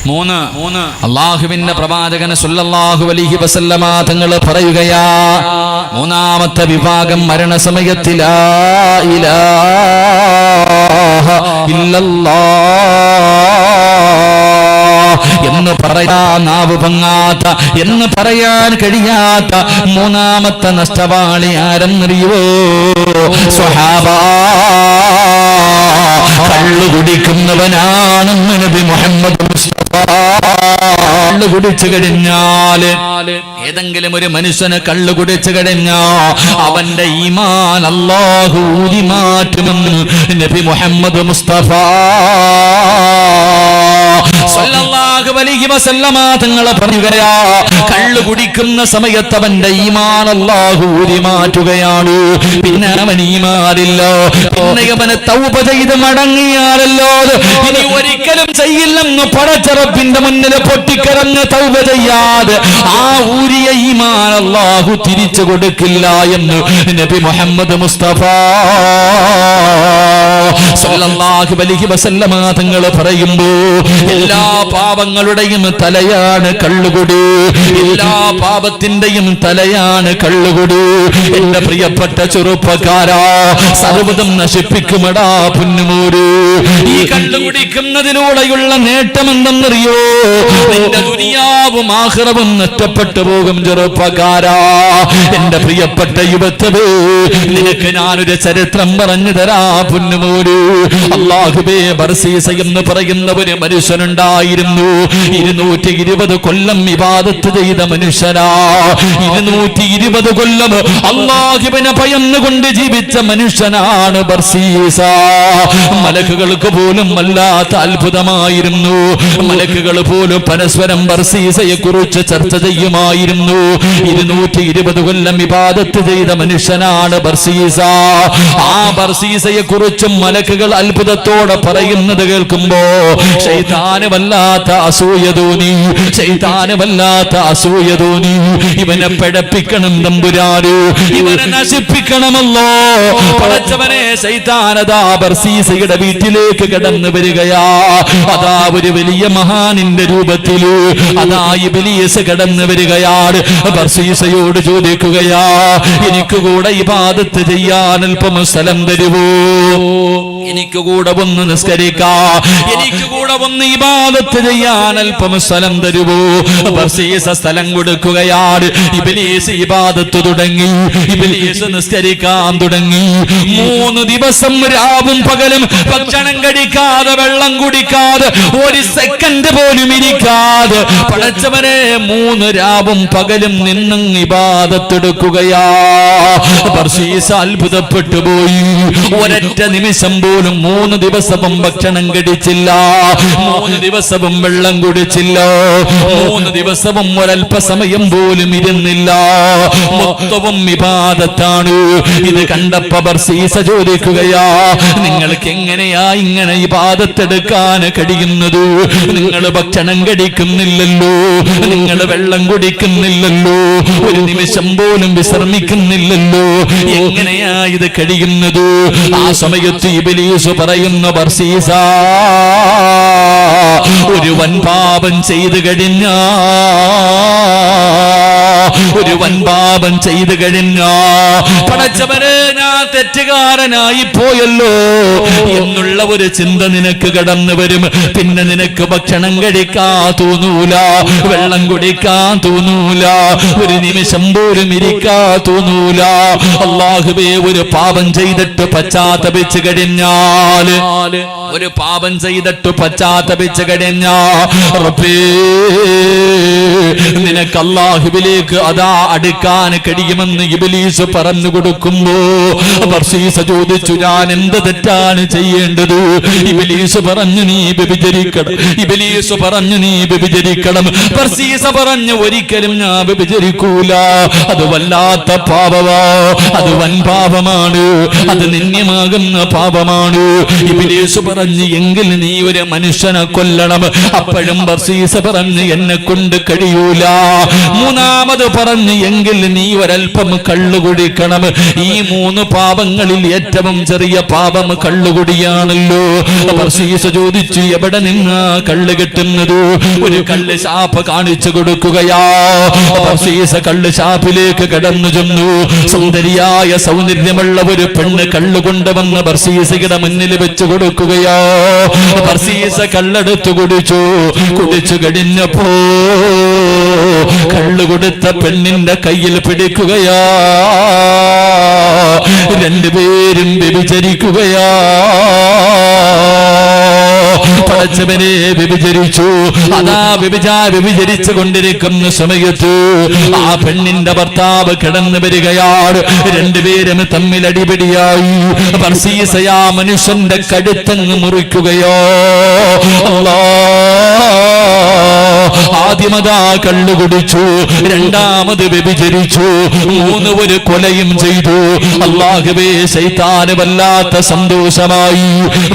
3 അള്ളാഹുവിന്റെ പ്രവാചകൻ സല്ലല്ലാഹു അലൈഹി വസല്ലമ തങ്ങൾ പറയുകയാ, മൂന്നാമത്തെ വിഭാഗം മരണസമയത്ത് ലാ ഇലാഹ ഇല്ലല്ലാഹ് എന്ന് പറയാൻ നാവ് പൊങ്ങാത്ത, എന്ന് പറയാൻ കഴിയാത്ത മൂന്നാമത്തെ നഷ്ടവാളി ആരെന്നറിയുവോ? സ്വഹാബാ, കള്ളു കുടിക്കുന്നവനാണെന്ന് നബി മുഹമ്മദ് മുസ്തഫ. കള്ളു കുടിച്ചു കഴിഞ്ഞാല്, ഏതെങ്കിലും ഒരു മനുഷ്യന് കള്ളു കുടിച്ചു കഴിഞ്ഞാ അവന്റെ ഈമാൻ അല്ലാഹു ഊരി മാറ്റുമെന്ന് നബി മുഹമ്മദ് മുസ്തഫ സല്ലല്ലാഹു അലൈഹി വസല്ലമ തങ്ങൾ പറയുകയാ, കള്ളു കുടിക്കുന്ന സമയത്ത് അവന്റെ ഈമാൻ അല്ലാഹു ഊരി മാറ്റുകയാണ്. പിന്നെ അവൻ ഈമാനില്ല, പിന്നെ അവന് തൗബ ചെയ്ത് മടങ്ങിയാലല്ലോ ഇനി ഒരിക്കലും ചെയ്യില്ലെന്ന് പടച്ചറപ്പിന്റെ മുന്നിൽ പൊട്ടിക്കരഞ്ഞ് തൗബ ചെയ്യാതെ ആ ഊരിയ ഈമാൻ അല്ലാഹു തിരിച്ചു കൊടുക്കില്ല എന്ന് നബി മുഹമ്മദ് മുസ്തഫ സല്ലല്ലാഹു അലൈഹി വസല്ലമ തങ്ങൾ പറയുമ്പോ, എല്ലാ പാപങ്ങളുടെയും തലയാണ് കള്ളുകുടി, എല്ലാ പാപത്തിന്റെയും തലയാണ് കള്ളുകുടി. എന്റെ പ്രിയപ്പെട്ട ചെറുപ്പക്കാരാ, സർവ്വതും നശിപ്പിക്കുമടാ പൊന്നുമോര്. ഈ കള്ളു കുടിക്കുന്നതിലൂടെയുള്ള നേട്ടം എന്തെന്നറിയോ? നിന്റെ ദുനിയാവും ആഖിറവും നഷ്ടപ്പെട്ടു പോകും ചെറുപ്പക്കാരാ. എന്റെ പ്രിയപ്പെട്ട യുവത്വേ, നിനക്ക് ഞാനൊരു ചരിത്രം പറഞ്ഞു തരാ പൊന്നുമോര്. അല്ലാഹുവേ, ബർസീസ എന്ന് പറയുന്ന ഒരു മനുഷ്യനുണ്ടായിരുന്നു. 220 കൊല്ലം ഇബാദത്ത് ചെയ്ത മനുഷ്യനാ. 220 കൊല്ലം അല്ലാഹുവിനെ ഭയന്നുകൊണ്ട് ജീവിച്ച മനുഷ്യനാണ് ബർസീസ. മലക്കുകൾക്ക് പോലും വല്ലാത്ത അത്ഭുതമായിരുന്നു. മലക്കുകൾ പോലും പരസ്പരം ബർസീസയെ കുറിച്ച് ചർച്ച ചെയ്യുമായിരുന്നു. 220 കൊല്ലം ഇബാദത്ത് ചെയ്ത മനുഷ്യനാണ് ബർസീസ. ആ ബർസീസയെ കുറിച്ചും മലക്കുകൾ അത്ഭുതത്തോടെ പറയുന്നത് കേൾക്കുമ്പോ ശൈത്താന് വല്ലാത്ത അസൂയ തോന്നി. ഇവനെ പിഴപ്പിക്കണം തമ്പുരാന്, ഇവനെ നശിപ്പിക്കണമല്ലോ. പടച്ചവനെ, ശൈത്താനതാ ബർസീസയുടെ വീട്ടിലേക്ക് കടന്നു വരികയാ. അതാ ഒരു വലിയ മഹാനിന്റെ രൂപത്തില് അതാ ഇബ്ലീസ് കടന്നു വരികയാണ്. ബർസീസയോട് ചോദിക്കുകയാ, എനിക്ക് കൂടെ ഇബാദത്ത് ചെയ്യാൻ അല്പം സ്ഥലം തരുവോ? എനിക്ക് കൂടെ ഒന്ന് നിസ്കരിക്കാ, എനിക്ക് കൂടെ ഒന്ന് ഇബാദത്ത് ചെയ്യാൻ അല്പം സ്ഥലം തരുവോ? ബർസീസ സ്ഥലം കൊടുക്കുകയാണ്. ഇബ്ലീസ് ഇബാദത്ത് തുടങ്ങി, ഇബ്ലീസ് നിസ്കരിക്കാൻ തുടങ്ങി. 3 ദിവസം രാവും പകലും ഭക്ഷണം കഴിക്കാതെ വെള്ളം കുടിക്കാതെ ഒരു സെക്കൻഡ് പോലും ഇരിക്കാതെ പടച്ചവനെ 3 രാവും പകലും നിന്നും ഇബാദത്തെടുക്കുകയാ. ബർസീസ അത്ഭുതപ്പെട്ടു പോയി. ഒരൊറ്റ നിമിഷം പോലും 3 ദിവസവും ഭക്ഷണം കഴിച്ചില്ല, 3 ദിവസവും വെള്ളം കുടിച്ചില്ല, 3 ദിവസവും ഒരല്പസമയം പോലും ഇരുന്നില്ല. മൊത്തവും ഇബാദത്താണ്. ഇത് കണ്ടപ്പോ ബർസീസ ചോദിക്കുകയാ, നിങ്ങൾക്ക് എങ്ങനെയാ ഇങ്ങനെ ഇബാദത്തെടുക്കാൻ കഴിയുന്നത്? നിങ്ങൾ ഭക്ഷണം കഴിക്കുന്നില്ലല്ലോ, നിങ്ങൾ വെള്ളം കുടിക്കുന്നില്ലല്ലോ, ഒരു നിമിഷം പോലും വിശ്രമിക്കുന്നില്ലല്ലോ, എങ്ങനെയാ ഇത് കഴിയുന്നത്? ആ സമയത്ത് ഇബ്ലീസ് പറയുന്നു, ബർസീസ ഒരു വൻപാപം ചെയ്തു കഴിഞ്ഞാ, ഒരു വൻപാപം ചെയ്തു കഴിഞ്ഞാ പടച്ചവനെ ഞാൻ തെറ്റുകാരനായി പോയല്ലോ എന്നുള്ള ഒരു ചിന്ത നിനക്ക് കടന്നു വരും. പിന്നെ നിനക്ക് ഭക്ഷണം കഴിക്കാൻ തോന്നൂല, വെള്ളം കുടിക്കാൻ തോന്നൂല, ഒരു നിമിഷം പോലും ഇരിക്കാൻ തോന്നൂല. അല്ലാഹുവേ, ഒരു പാപം ചെയ്തിട്ട് പശ്ചാത്തപിച്ചു കഴിഞ്ഞാൽ, ഒരു പാപം ചെയ്തിട്ട് പശ്ചാത്തപിച്ചു കഴിഞ്ഞാ റബ്ബേ നിനക്ക് അല്ലാഹുവിലേക്ക് അതാ അടുക്കാൻ കഴിയുമെന്ന് ഇബ്ലീസ് പറഞ്ഞു കൊടുക്കുമ്പോ ബർസീസ ചോദിച്ചു, ഞാൻ എന്ത് തെറ്റാണ് ചെയ്യേണ്ടത്? ഇബ്ലീസ് പറഞ്ഞു, നീ വ്യഭിചരിക്കണം. ഇബ്ലീസ് പറഞ്ഞു, നീ വ്യഭിചരിക്കണം. ബർസീസ പറഞ്ഞു, ഒരിക്കലും ഞാൻ വ്യഭിചരിക്കൂല, അത് വല്ലാത്ത പാപമാ, അത് വൻ പാപമാണ്, അത് നിന്ദ്യമാകുന്ന പാപമാണ്. ഇബ്ലീസ് പറഞ്ഞു, എങ്കിൽ നീ ഒരു മനുഷ്യനെ കൊല്ലണം. അപ്പോഴും ബർസീസ പറഞ്ഞു, എന്നെ കൊണ്ട് കഴിയൂല. മൂന്നാമത് പറഞ്ഞു, എങ്കിൽ നീ ഒരൽപ്പം കള്ളു കുടിക്കണം. ഈ 3 പാപങ്ങളിൽ ഏറ്റവും ചെറിയ പാപം കള്ളുകുടിയാണല്ലോ. ബർസീസ ചോദിച്ചു, എവിടെ നിന്നാ കള്ള് കിട്ടുന്നത്? ഒരു കള്ള് ഷാപ്പ് കാണിച്ചു കൊടുക്കുകയാ. ബർസീസ കള്ള് ഷാപ്പിലേക്ക് കടന്നു ചെന്നു. സുന്ദരിയായ സൗന്ദര്യമുള്ള ഒരു പെണ്ണ് കള്ളു കൊണ്ടുവന്ന് ബർസീസയുടെ മുന്നിൽ വെച്ച് കൊടുക്കുകയാ. ബർസീസ കള്ളെടുത്ത് കുടിച്ചു. കുടിച്ചു കഴിഞ്ഞപ്പോ കള്ളു കൊടുത്ത പെണ്ണിന്റെ കയ്യിൽ പിടിക്കുകയാ. രണ്ടുപേരും വ്യഭിചരിക്കുകയാ. പടച്ചവനെ വ്യഭിചരിച്ചു. അതാ വ്യഭിചരിച്ചു കൊണ്ടിരിക്കുന്ന സമയത്ത് ആ പെണ്ണിന്റെ ഭർത്താവ് കിടന്നു വരികയാണ്. രണ്ടുപേരും തമ്മിൽ അടിപിടിയായി. ബർസീസയാ മനുഷ്യന്റെ കഴുത്തങ്ങ് മുറിക്കുകയോ. ആദ്യമതാ കള്ളു കുടിച്ചു, രണ്ടാമത് വ്യഭിചരിച്ചു, 3 ഒരു കൊലയും ചെയ്തു. അല്ലാഹുവേ, ശൈത്താന് വല്ലാത്ത സന്തോഷമായി.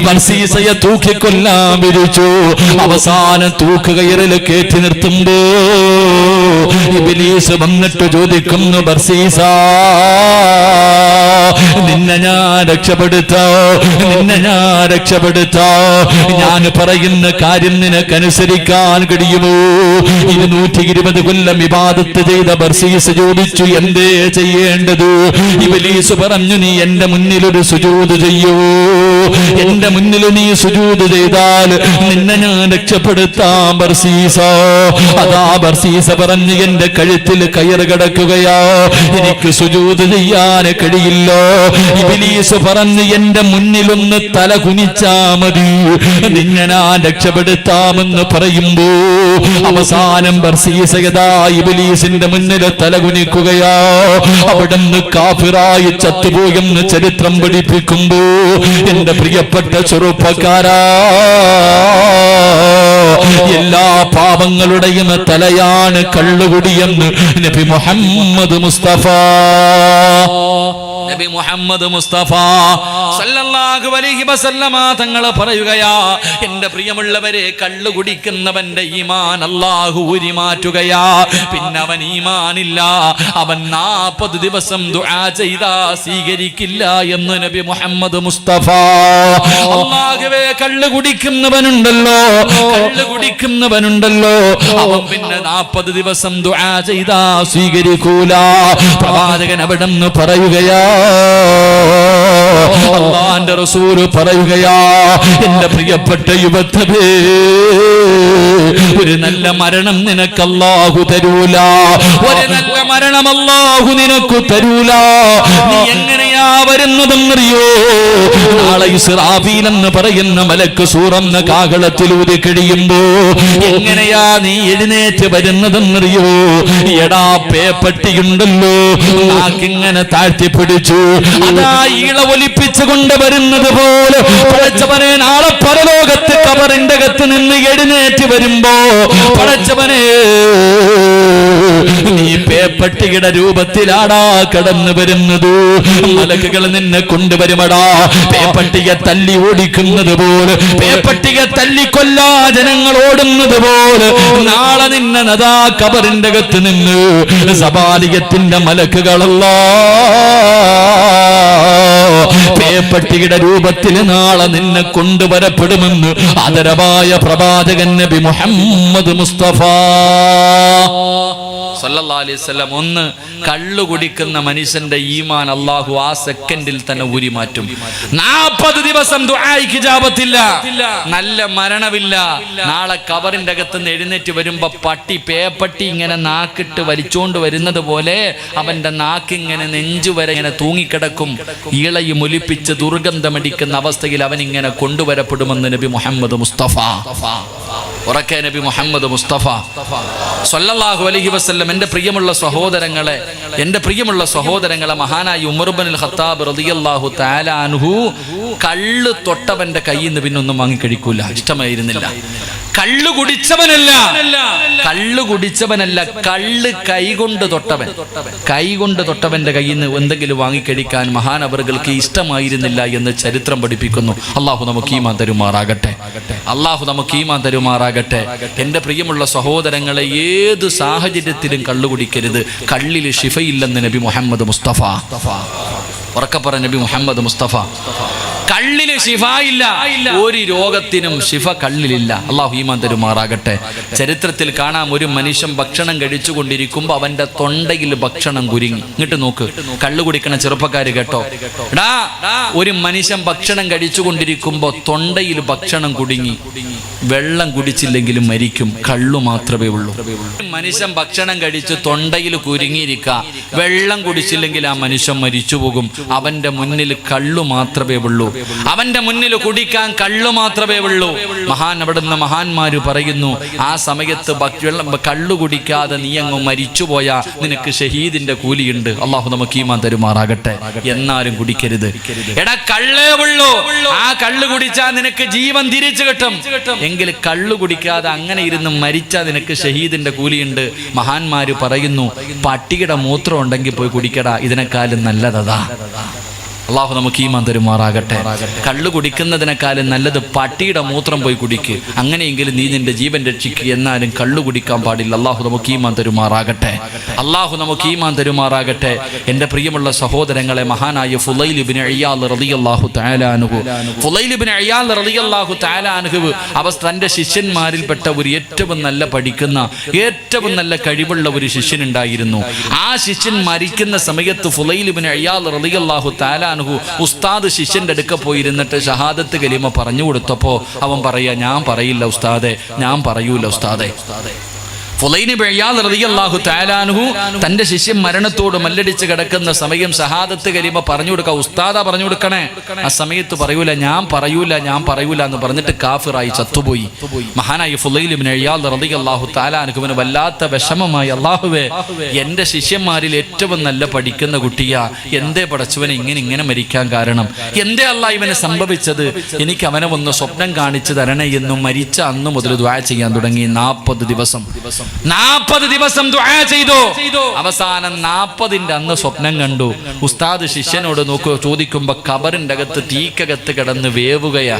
ബർസീസയെ തൂക്കിക്കൊല്ലാൻ വിരിച്ചു. അവസാനം തൂക്കുകയറിൽ കയറ്റി നിർത്തുമ്പോ ഇബ്ലീസ് വന്നിട്ട് ചോദിക്കുന്നു, ബർസീസ നിന്നെ ഞാൻ രക്ഷപ്പെടുത്താ, നിന്നെ ഞാൻ രക്ഷപ്പെടുത്താ. ഞാൻ പറയുന്ന കാര്യം നിനക്കനുസരിക്കാൻ കഴിയുമോ? 220 കൊല്ലം ഇബാദത്ത് ചെയ്ത ബർസീസ് ചോദിച്ചു, എന്തേ ചെയ്യേണ്ടത്? ഇബ്ലീസ് പറഞ്ഞു, നീ എന്റെ മുന്നിൽ ഒരു സുജൂദ് ചെയ്യൂ. എന്റെ മുന്നിൽ നീ സുജൂദ് ചെയ്താൽ നിന്നെ ഞാൻ രക്ഷപ്പെടുത്താം ബർസീസ. അതാ ബർസീസ പറഞ്ഞു, എന്റെ കഴുത്തിൽ കയറ് കിടക്കുകയാ, എനിക്ക് സുജൂദ് ചെയ്യാൻ കഴിയില്ല. ഇബ്ലീസ് പറഞ്ഞു, എന്റെ മുന്നിലൊന്ന് തല കുനിച്ചാ മതി, നിന്നെ ഞാൻ രക്ഷപ്പെടുത്താമെന്ന് പറയുമ്പോ അവസാനം ബർസീസയതാ ഇബ്ലീസിന്റെ മുന്നിൽ തല കുനിക്കുകയാ. അവിടുന്ന് കാഫിറായി ചത്തുപോയെന്ന് ചരിത്രം പഠിപ്പിക്കുമ്പോ എന്റെ പ്രിയപ്പെട്ട ചെറുപ്പക്കാരാ, എല്ലാ പാപങ്ങളുടെയും തലയാണ് കള്ളുകുടിയെന്ന് നബി മുഹമ്മദ് മുസ്തഫ. നബി മുഹമ്മദ് മുസ്തഫ സല്ലല്ലാഹു അലൈഹി വസല്ലമ തങ്ങൾ പറയുകയാ, എന്റെ പ്രിയമുള്ളവരെ, കള്ളു കുടിക്കുന്നവന്റെ ഈമാൻ അല്ലാഹു ഊരി മാറ്റുകയാ. പിന്നെ അവൻ ഈമാനില്ല, അവൻ 40 ദിവസം ദുആ ചെയ്താ സ്വീകരിക്കില്ല എന്ന് നബി മുഹമ്മദ് മുസ്തഫ. അല്ലാഹുവേ, കള്ളു കുടിക്കുന്നവനുണ്ടല്ലോ, കള്ളു കുടിക്കുന്നവനുണ്ടല്ലോ, അവൻ പിന്നെ 40 ദിവസം ദുആ ചെയ്താ സ്വീകരിക്കൂല. പ്രവാചകൻ അവിടെ നിന്ന് പറയുകയാ, അല്ലാഹുവിന്റെ റസൂൽ പറയുകയാ, എന്റെ പ്രിയപ്പെട്ട യുവത്വമേ, ഒരു നല്ല മരണം നിനക്ക് അല്ലാഹു തരൂല, ഒരു നല്ല മരണം അല്ലാഹു നിനക്ക് തരൂല. നീ എങ്ങനെയാ വരുന്നതെന്നറിയോ? നാളെ ഇസ്രാഫീൽ എന്ന് പറയുന്ന മലക്ക് സൂറന്ന കാഹളത്തിൽ ഊതി കഴിയുമ്പോ എങ്ങനെയാ നീ എഴുന്നേറ്റ് വരുന്നതെന്നറിയോ? എടാ പേപ്പട്ടിയുണ്ടല്ലോ, നാക്കിങ്ങനെ താഴ്ത്തിപ്പിടിച്ചു അതാ ഈള ഒലിപ്പിച്ചു കൊണ്ടുവരുന്നത് പോലെ പടച്ചവനെ നാളെ പരലോകത്ത് കബറിന്റെ അകത്ത് നിന്ന് എഴുന്നേറ്റ് വരുമ്പോ പടച്ചവനെ നീ പേപ്പട്ടിയുടെ രൂപത്തിലാടാ കടന്നു വരുന്നത്. മലക്കുകൾ നിന്നെ കൊണ്ടുവരുമടാ, പേപ്പട്ടിയെ തല്ലി ഓടിക്കുന്നത് പോലെ, പേപ്പട്ടിയെ തല്ലിക്കൊല്ലാ ജനങ്ങൾ ഓടുന്നത് പോലെ നാളെ നിന്നെ നദാ കബറിന്റെ അകത്ത് നിന്ന് സബാലിയത്തിന്റെ മലക്കുകളല്ല പേപ്പട്ടിയുടെ രൂപത്തിൽ നാളെ നിന്നെ കൊണ്ടുവരപ്പെടുമെന്ന് ആദരവായ പ്രവാചകൻ നബി മുഹമ്മദ് മുസ്തഫ സല്ലല്ലാഹു അലൈഹി വസല്ലം. ഒന്ന്, കള്ളു കുടിക്കുന്ന മനുഷ്യന്റെ ഈമാൻ അല്ലാഹു ആ സെക്കൻഡിൽ തന്നെ ഊരി മാറ്റും. 40 ദിവസം ദുആയ്ക്ക് ഇജാബത്തില്ല, നല്ല മരണമില്ല. നാളെ കബറിന്റെ അകത്തുനിന്ന് എഴുന്നേറ്റ് വരുമ്പോ പേപ്പട്ടി ഇങ്ങനെ നാക്കിട്ട് വലിച്ചോണ്ട് വരുന്നത് പോലെ അവന്റെ നാക്കിങ്ങനെ നെഞ്ചുവരെ ഇങ്ങനെ തൂങ്ങിക്കിടക്കും. ഈളയും ഒലിപ്പിച്ച് ദുർഗന്ധമടിക്കുന്ന അവസ്ഥയിൽ അവൻ ഇങ്ങനെ കൊണ്ടുവരപ്പെടുമെന്ന് നബി മുഹമ്മദ് മുസ്തഫ. ഉറക്കെ നബി മുഹമ്മദ് മുസ്തഫ സല്ലല്ലാഹു അലൈഹി വസല്ലം. എന്റെ പ്രിയമുള്ള സഹോദരങ്ങളെ, മഹാനായ ഉമർ ഇബ്നുൽ ഖത്താബ് റളിയല്ലാഹു തആല അൻഹു കള്ള് തൊട്ടവന്റെ കയ്യിൽ നിന്ന് പിന്നൊന്നും വാങ്ങി കഴിക്കൂല, ഇഷ്ടമായിരുന്നില്ല. കള്ളു കുടിച്ചവനല്ല, കള്ള് കൈകൊണ്ട് തൊട്ടവന്റെ കയ്യിൽ നിന്ന് എന്തെങ്കിലും വാങ്ങിക്കഴിക്കാൻ മഹാനവറുകൾക്ക് ഇഷ്ടമായിരുന്നില്ല എന്ന് ചരിത്രം പഠിപ്പിക്കുന്നു. അള്ളാഹു നമുക്ക് ഈമാൻ തരുമാറാകട്ടെ. എന്റെ പ്രിയമുള്ള സഹോദരങ്ങളെ, ഏത് സാഹചര്യത്തിലും കള്ളു കുടിക്കരുത്. കള്ളിൽ ശിഫയില്ലെന്ന് നബി മുഹമ്മദ് മുസ്തഫ. ഉറക്കപ്പറ നബി മുഹമ്മദ് മുസ്തഫ. കള്ളില് ശിഫയില്ല, ഒരു രോഗത്തിനും ശിഫ കള്ളിലില്ല. അല്ലാഹു ഈമാൻ തരുമാറാകട്ടെ. ചരിത്രത്തിൽ കാണാം, ഒരു മനുഷ്യൻ ഭക്ഷണം കഴിച്ചുകൊണ്ടിരിക്കുമ്പോ അവന്റെ തൊണ്ടയിൽ ഭക്ഷണം കുരുങ്ങി. ഇങ്ങോട്ട് നോക്ക്, കള്ളു കുടിക്കണ ചെറുപ്പക്കാര് കേട്ടോ. ഒരു മനുഷ്യൻ ഭക്ഷണം കഴിച്ചുകൊണ്ടിരിക്കുമ്പോ തൊണ്ടയിൽ ഭക്ഷണം കുടുങ്ങി. വെള്ളം കുടിച്ചില്ലെങ്കിലും മരിക്കും, കള്ളു മാത്രമേ ഉള്ളൂ. മനുഷ്യൻ ഭക്ഷണം കഴിച്ച് തൊണ്ടയിൽ കുരുങ്ങിയിരിക്ക, വെള്ളം കുടിച്ചില്ലെങ്കിൽ ആ മനുഷ്യൻ മരിച്ചു പോകും. അവന്റെ മുന്നിൽ കള്ളു മാത്രമേ ഉള്ളൂ, അവന്റെ മുന്നിൽ കുടിക്കാൻ കള്ളു മാത്രമേ ഉള്ളൂ. അവിടുന്ന് മഹാന്മാര് പറയുന്നു, ആ സമയത്ത് കള്ളു കുടിക്കാതെ നീ അങ്ങ് മരിച്ചുപോയാ നിനക്ക് ഷഹീദിന്റെ കൂലിയുണ്ട്. അള്ളാഹു നമുക്ക് ഈമാൻ തരുമാറാകട്ടെ. എന്നാലും കുടിക്കരുത്. എടാ, കള്ളേ ഉള്ളൂ, ആ കള്ളു കുടിച്ചാൽ നിനക്ക് ജീവൻ തിരിച്ചു കിട്ടും. എങ്കിൽ കള്ളു കുടിക്കാതെ അങ്ങനെ ഇരുന്ന് മരിച്ചാൽ നിനക്ക് ഷഹീദിന്റെ കൂലിയുണ്ട്. മഹാന്മാര് പറയുന്നു, പട്ടിയുടെ മൂത്രം ഉണ്ടെങ്കിൽ പോയി കുടിക്കടാ, ഇതിനേക്കാളും നല്ലതാ. അള്ളാഹു നമുക്ക് ഈമാൻ തരുമാറാകട്ടെ. കള്ളു കുടിക്കുന്നതിനേക്കാളും നല്ലത് പട്ടിയുടെ മൂത്രം പോയി കുടിക്ക്. അങ്ങനെയെങ്കിലും നീ നിന്റെ ജീവൻ രക്ഷിക്കുക. എന്നാലും കള്ളു കുടിക്കാൻ പാടില്ല. അള്ളാഹു നമുക്ക് ഈമാൻ തരുമാറാകട്ടെ. എന്റെ പ്രിയമുള്ള സഹോദരങ്ങളെ, മഹാനായ ഫുളൈൽ ഇബ്നു ഇയാദ് റളിയല്ലാഹു തആല അൻഹു അവ തന്റെ ശിഷ്യന്മാരിൽപ്പെട്ട ഒരു ഏറ്റവും നല്ല പഠിക്കുന്ന, ഏറ്റവും നല്ല കഴിവുള്ള ഒരു ശിഷ്യനുണ്ടായിരുന്നു. ആ ശിഷ്യൻ മരിക്കുന്ന സമയത്ത് ഫുളൈൽ ഇബ്നു ഇയാദ് റളിയല്ലാഹു തആല ഉസ്താദ് ശിഷ്യന്റെ അടുക്ക പോയിരുന്നിട്ട് ഷഹാദത്ത് കലിമ പറഞ്ഞു കൊടുത്തപ്പോ അവൻ പറയാ, ഞാൻ പറയൂല ഉസ്താദെ. ഫുളൈൽ ഇബ്നു ഇയാദ് റളിയല്ലാഹു തആല അൻഹു തന്റെ ശിഷ്യൻ മരണത്തോട് മല്ലടിച്ച് കിടക്കുന്ന സമയം ഷഹാദത്ത് കലിമ പറഞ്ഞു കൊടുക്കുക. ഉസ്താദാ പറഞ്ഞു കൊടുക്കണേ. ആ സമയത്ത് പറയൂല, ഞാൻ പറയൂല എന്ന് പറഞ്ഞിട്ട് കാഫിറായി ചത്തുപോയി. മഹാനായ ഫുളൈൽ ഇബ്നു ഇയാദ് റളിയല്ലാഹു തആല അൻഹുവിന് വല്ലാത്ത വിഷമമായി. അല്ലാഹുവേ, എന്റെ ശിഷ്യന്മാരിൽ ഏറ്റവും നല്ല പഠിക്കുന്ന കുട്ടിയാ, എന്തേ പടച്ചവനെ ഇങ്ങനെ മരിക്കാൻ കാരണം? എന്തേ അല്ലാഹ് ഇവനെ സംഭവിച്ചത്? എനിക്ക് അവനെ ഒന്ന് സ്വപ്നം കാണിച്ചു തരണേ എന്നും മരിച്ച അന്ന് മുതൽ ദുആ ചെയ്യാൻ തുടങ്ങി. 40 ദിവസം ദുആ ചെയ്തു. അവസാനം 40ന്റെ അന്ന് സ്വപ്നം കണ്ടു. ഉസ്താദ് ശിഷ്യനോട് ചോദിക്കുമ്പോ കബറിന്റെ അകത്ത് തീക്കകത്ത് കിടന്ന് വേവുകയാ,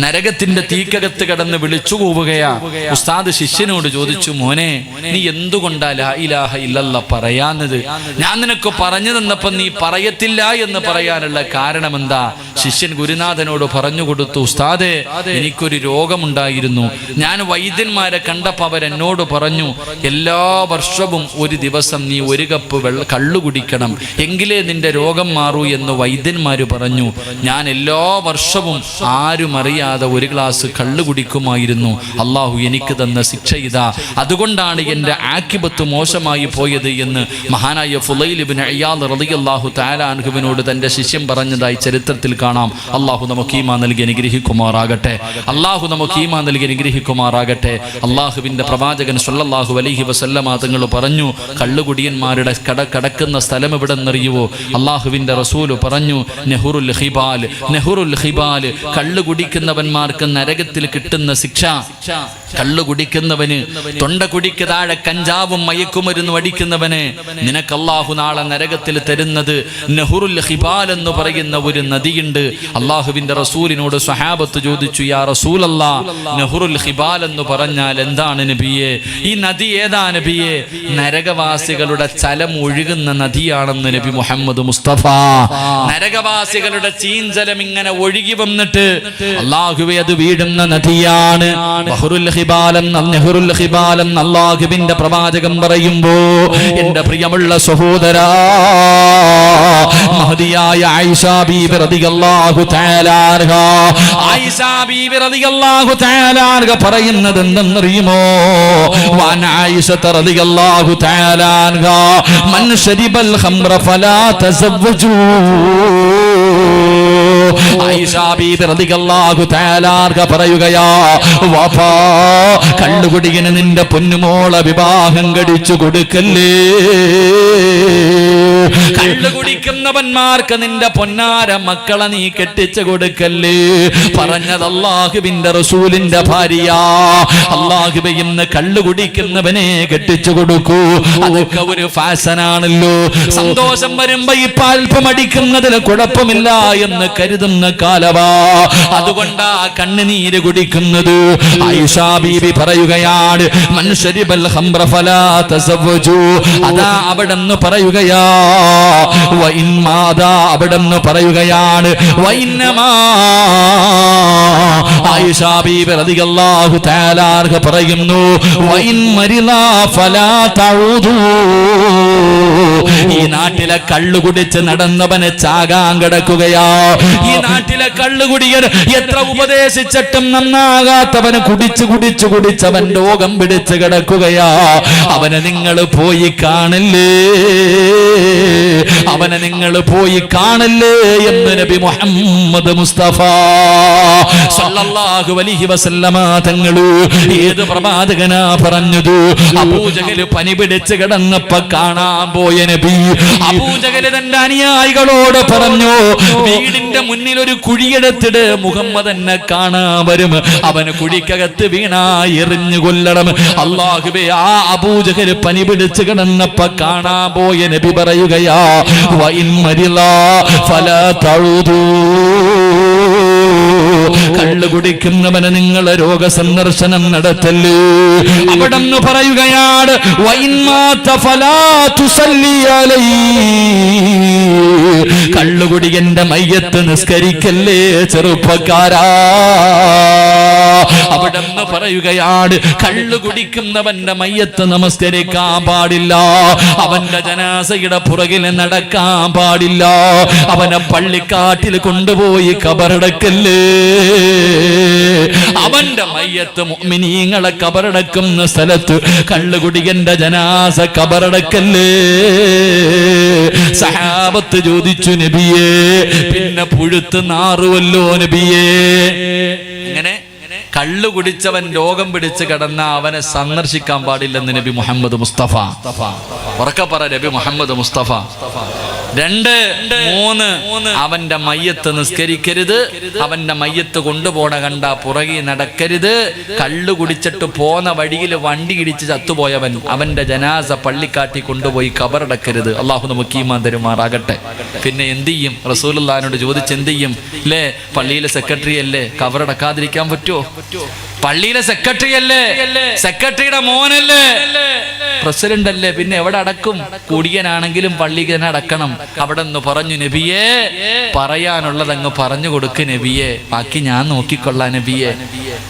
നരകത്തിന്റെ തീക്കകത്ത് കിടന്ന് വിളിച്ചു കൂവുകയാ. ഉസ്താദ് ശിഷ്യനോട് ചോദിച്ചു, മോനെ, നീ എന്തുകൊണ്ടാ ലാ ഇലാഹ ഇല്ലല്ലാഹ് പറയാഞ്ഞത്? ഞാൻ നിനക്ക് പറഞ്ഞു തന്നപ്പോ നീ പറയത്തില്ല എന്ന് പറയാനുള്ള കാരണം എന്താ? ശിഷ്യൻ ഗുരുനാഥനോട് പറഞ്ഞു കൊടുത്തു, ഉസ്താദേ, എനിക്കൊരു രോഗമുണ്ടായിരുന്നു. ഞാൻ വൈദ്യന്മാരെ കണ്ടപ്പോ അവരെന്നോട് പറഞ്ഞു, പറഞ്ഞു, എല്ലാ വർഷവും ഒരു ദിവസം നീ ഒരു കപ്പ് കള്ളു കുടിക്കണം, എങ്കിലേ നിന്റെ രോഗം മാറൂ എന്ന് വൈദ്യന്മാര് പറഞ്ഞു. ഞാൻ എല്ലാ വർഷവും ആരും അറിയാതെ ഒരു ഗ്ലാസ് കള്ളു കുടിക്കുമായിരുന്നു. അള്ളാഹു എനിക്ക് തന്ന ശിക്ഷ ഇതാ, അതുകൊണ്ടാണ് എൻ്റെ ആക്കിബത്ത് മോശമായി പോയത് എന്ന് മഹാനായ ഫുളൈൽ ഇബ്നു ഇയാദ് റളിയല്ലാഹു തആല അൻഹുവിനോട് തൻ്റെ ശിഷ്യൻ പറഞ്ഞതായി ചരിത്രത്തിൽ കാണാം. അള്ളാഹു നമുക്ക് ഈമാൻ നൽകി അനുഗ്രഹിക്കുമാറാകട്ടെ. അള്ളാഹു നമുക്ക് ഈമാൻ നൽകി അനുഗ്രഹിക്കുമാറാകട്ടെ. അള്ളാഹുവിൻ്റെ പ്രവാചകൻ സ്വല്ലല്ലാഹു അലൈഹി വസല്ലമ തങ്ങൾ പറഞ്ഞു, കള്ളുകുടിയന്മാരുടെ കടക്കുന്ന സ്ഥലം എവിടെന്നറിയുവോ? അള്ളാഹുവിൻ്റെ റസൂല് പറഞ്ഞു, നെഹ്റുൽ ഹിബാൽ. നെഹ്റുൽ ഹിബാൽ, കള്ളു കുടിക്കുന്നവന്മാർക്ക് നരകത്തിൽ കിട്ടുന്ന ശിക്ഷ. കള്ളു കുടിക്കുന്നവന്, തൊണ്ട കുടിക്ക് താഴെ കഞ്ചാവും മയക്കുമരുന്നും അടിക്കുന്നവന് നിനക്ക് അല്ലാഹു നാളെ നരകത്തിൽ തരുന്നത് നെഹ്റുൽ ഹിബാൽ എന്ന് പറയുന്ന ഒരു നദിയുണ്ട്. അള്ളാഹുവിന്റെ റസൂലിനോട് സ്വഹാബത്ത് ചോദിച്ചു, യാ റസൂലല്ലാഹ്, നെഹ്റുൽ ഹിബാൽ എന്ന് പറഞ്ഞാൽ എന്താണ് നബിയെ? ഈ നദി ഏതാ നബിയെ? നരകവാസികളുടെ ചലം ഒഴുകുന്ന നദിയാണെന്ന് നബി മുഹമ്മദ് മുസ്തഫ. നരകവാസികളുടെ ചീഞ്ചലം ഇങ്ങനെ ഒഴുകി വന്നിട്ട് അല്ലാഹുവേ അത് വീഴുന്ന നദിയാണ്. ബഹ്റുൽ ഹിബാലൻ, നെഹ്റുൽ ഹിബാലൻ അല്ലാഹുവിന്റെ പ്രവാചകൻ പറയുമ്പോ എന്റെ പ്രിയമുള്ള സഹോദരാ, മഹദിയായ ആയിഷ ബീബി റളിയല്ലാഹു തആല അൻഹ, ആയിഷ ബീബി റളിയല്ലാഹു തആല അൻഹ പറയുന്നത് എന്തെന്നറിയുമോ? വഅൻ ആയിഷ റളിയല്ലാഹു തആല അൻഹ മൻ ശരിബൽ ഖംറ ഫലാ തസവ്വജൂ. ആയിഷ ബീബി റളിയല്ലാഹു തആല അൻഹ പറയുകയാ, വാപ്പാ, കള്ളുകുടിയന് നിന്റെ പൊന്നുമോളെ വിവാഹം കഴിച്ചു കൊടുക്കല്ലേ. കള്ളു കുടിക്കുന്നവന്മാർക്ക് നിന്റെ പൊന്നാര മക്കളെ നീ കെട്ടിച്ചു കൊടുക്കല്ലേ. പറഞ്ഞത് അല്ലാഹുവിന്റെ റസൂലിന്റെ ഭാര്യ. അല്ലാഹുവേ, ഇന്ന് കള്ളു കുടിക്കുന്നവനെ കെട്ടിച്ചു കൊടുക്കൂ. അതൊക്കെ ഒരു ഫാഷനാണല്ലോ. സന്തോഷം വരുമ്പോ ഈ പാൽപ്പം അടിക്കുന്നതിൽ കുഴപ്പമില്ല എന്ന് കരുതുന്ന കാലവാ. അതുകൊണ്ടാ കണ്ണുനീര് കുടിക്കുന്നത്. ആയിഷ ബീബി പറയുകയാണ്, മൻ ശരിബൽ ഖംറ ഫലാ തസവ്വജൂ. അതാ അവിടെന്ന് പറയുകയാ, അവിടെന്ന് പറയുകയാണ്, ആയിഷ ബീബി റളിയല്ലാഹു തആല അൻഹ പറയുന്നു, വഇൻ മരിലാ ഫലാ തഊദൂ. ഈ നാട്ടിലെ കള്ളു കുടിച്ച് നടന്നവന് ചാകാൻ കിടക്കുകയാ. ഈ നാട്ടിലെ കള്ളുകുടിയർ എത്ര ഉപദേശിച്ചിട്ടും നന്നാകാത്തവന് കുടിച്ചു കുടിച്ചു കുടിച്ചവൻ രോഗം പിടിച്ച് കിടക്കുകയാ. അവനെ നിങ്ങൾ പോയി കാണല്ലേ, അവനെ നിങ്ങൾ പോയി കാണല്ലേ എന്ന് നബി മുഹമ്മദ് മുസ്തഫ സല്ലല്ലാഹു അലൈഹി വസല്ലമ തങ്ങള്. ഏത് പ്രവാചകനാ പറഞ്ഞത്? അബൂജഹല് പനി പിടിച്ച് കിടന്നപ്പോ കാണാൻ പോയ നബി. അബൂജഹല് തന്റെ അനുയായികളോട് പറഞ്ഞു, വീടിന്റെ മുന്നിൽ ഒരു കുഴിയെടുത്തിട്, മുഹമ്മദ് എന്നെ കാണാൻ വരും, അവന് കുഴിക്കകത്ത് വീണാ എറിഞ്ഞു കൊല്ലണം. അല്ലാഹുവേ, ആ അബൂജഹല് പനി പിടിച്ച് കിടന്നപ്പോ കാണാൻ പോയ നബി പറയുകയാ, വഇൻ മരിലാ ഫലാ തഊദൂ. കള്ളു കുടിക്കുന്നവന് നിങ്ങൾ രോഗസന്ദർശനം നടത്തല്ലേ. അവിടെന്ന് പറയുകയാണ്, വഇൻ മാത ഫലാ തുസല്ലി അലൈഹി. കള്ളുകുടിയന്റെ മയ്യത്ത് നിസ്കരിക്കല്ലേ ചെറുപ്പക്കാരാ. അവിടെന്ന് പറയുകയാണ്, കള്ളു കുടിക്കുന്നവന്റെ മയ്യത്ത് നമസ്കരിക്കാൻ പാടില്ല, അവന്റെ ജനാസയുടെ പുറകിൽ നടക്കാൻ പാടില്ല, അവനെ പള്ളിക്കാട്ടിൽ കൊണ്ടുപോയി കബറടക്കല്ലേ. അവന്റെ മയ്യത്ത് മുഅ്മിനീങ്ങളെ കബറടക്കുന്ന സ്ഥലത്ത് കള്ളുകുടിയന്റെ ജനാസ കബറടക്കല്ലേ. സഹാബത്ത് ചോദിച്ചു, നബിയേ, പിന്നെ പുഴുത്ത് നാറുവല്ലോ നബിയേ. ഇങ്ങനെ കള്ളു കുടിച്ചവൻ രോഗം പിടിച്ച് കിടന്ന അവനെ സന്ദർശിക്കാൻ പാടില്ലെന്ന് നബി മുഹമ്മദ് മുസ്തഫ. ഉറക്കെ പറ, നബി മുഹമ്മദ് മുസ്തഫ. 2, 3 അവന്റെ മയ്യത്ത് നിസ്കരിക്കരുത്, അവന്റെ മയ്യത്ത് കൊണ്ടുപോണ കണ്ട പുറകെ നടക്കരുത്. കള്ളു കുടിച്ചിട്ട് പോന്ന വഴിയിൽ വണ്ടി ഇടിച്ച് ചത്തുപോയവൻ അവന്റെ ജനാസ പള്ളിക്കാട്ടി കൊണ്ടുപോയി കബറടക്കരുത്. അള്ളാഹു നമുക്ക് ഈമാൻ തരുമാറാകട്ടെ. പിന്നെ എന്ത് ചെയ്യും? റസൂലുള്ളാഹിനോട് ചോദിച്ച് എന്ത് ചെയ്യും? അല്ലേ, പള്ളിയിലെ സെക്രട്ടറി അല്ലേ, കബറടക്കാതിരിക്കാൻ പറ്റുമോ? പള്ളിയിലെ സെക്രട്ടറി അല്ലേ, സെക്രട്ടറിയുടെ മോനല്ലേ, പ്രസിഡന്റ് അല്ലേ, പിന്നെ എവിടെ അടക്കും? കുടിയനാണെങ്കിലും പള്ളിക്ക് തന്നെ അടക്കണം. അവിടെ നിന്ന് പറഞ്ഞു, നബിയേ പറയാനുള്ളത് അങ്ങ് പറഞ്ഞു കൊടുക്ക് നബിയെ, ബാക്കി ഞാൻ നോക്കിക്കൊള്ളാം നബിയെ.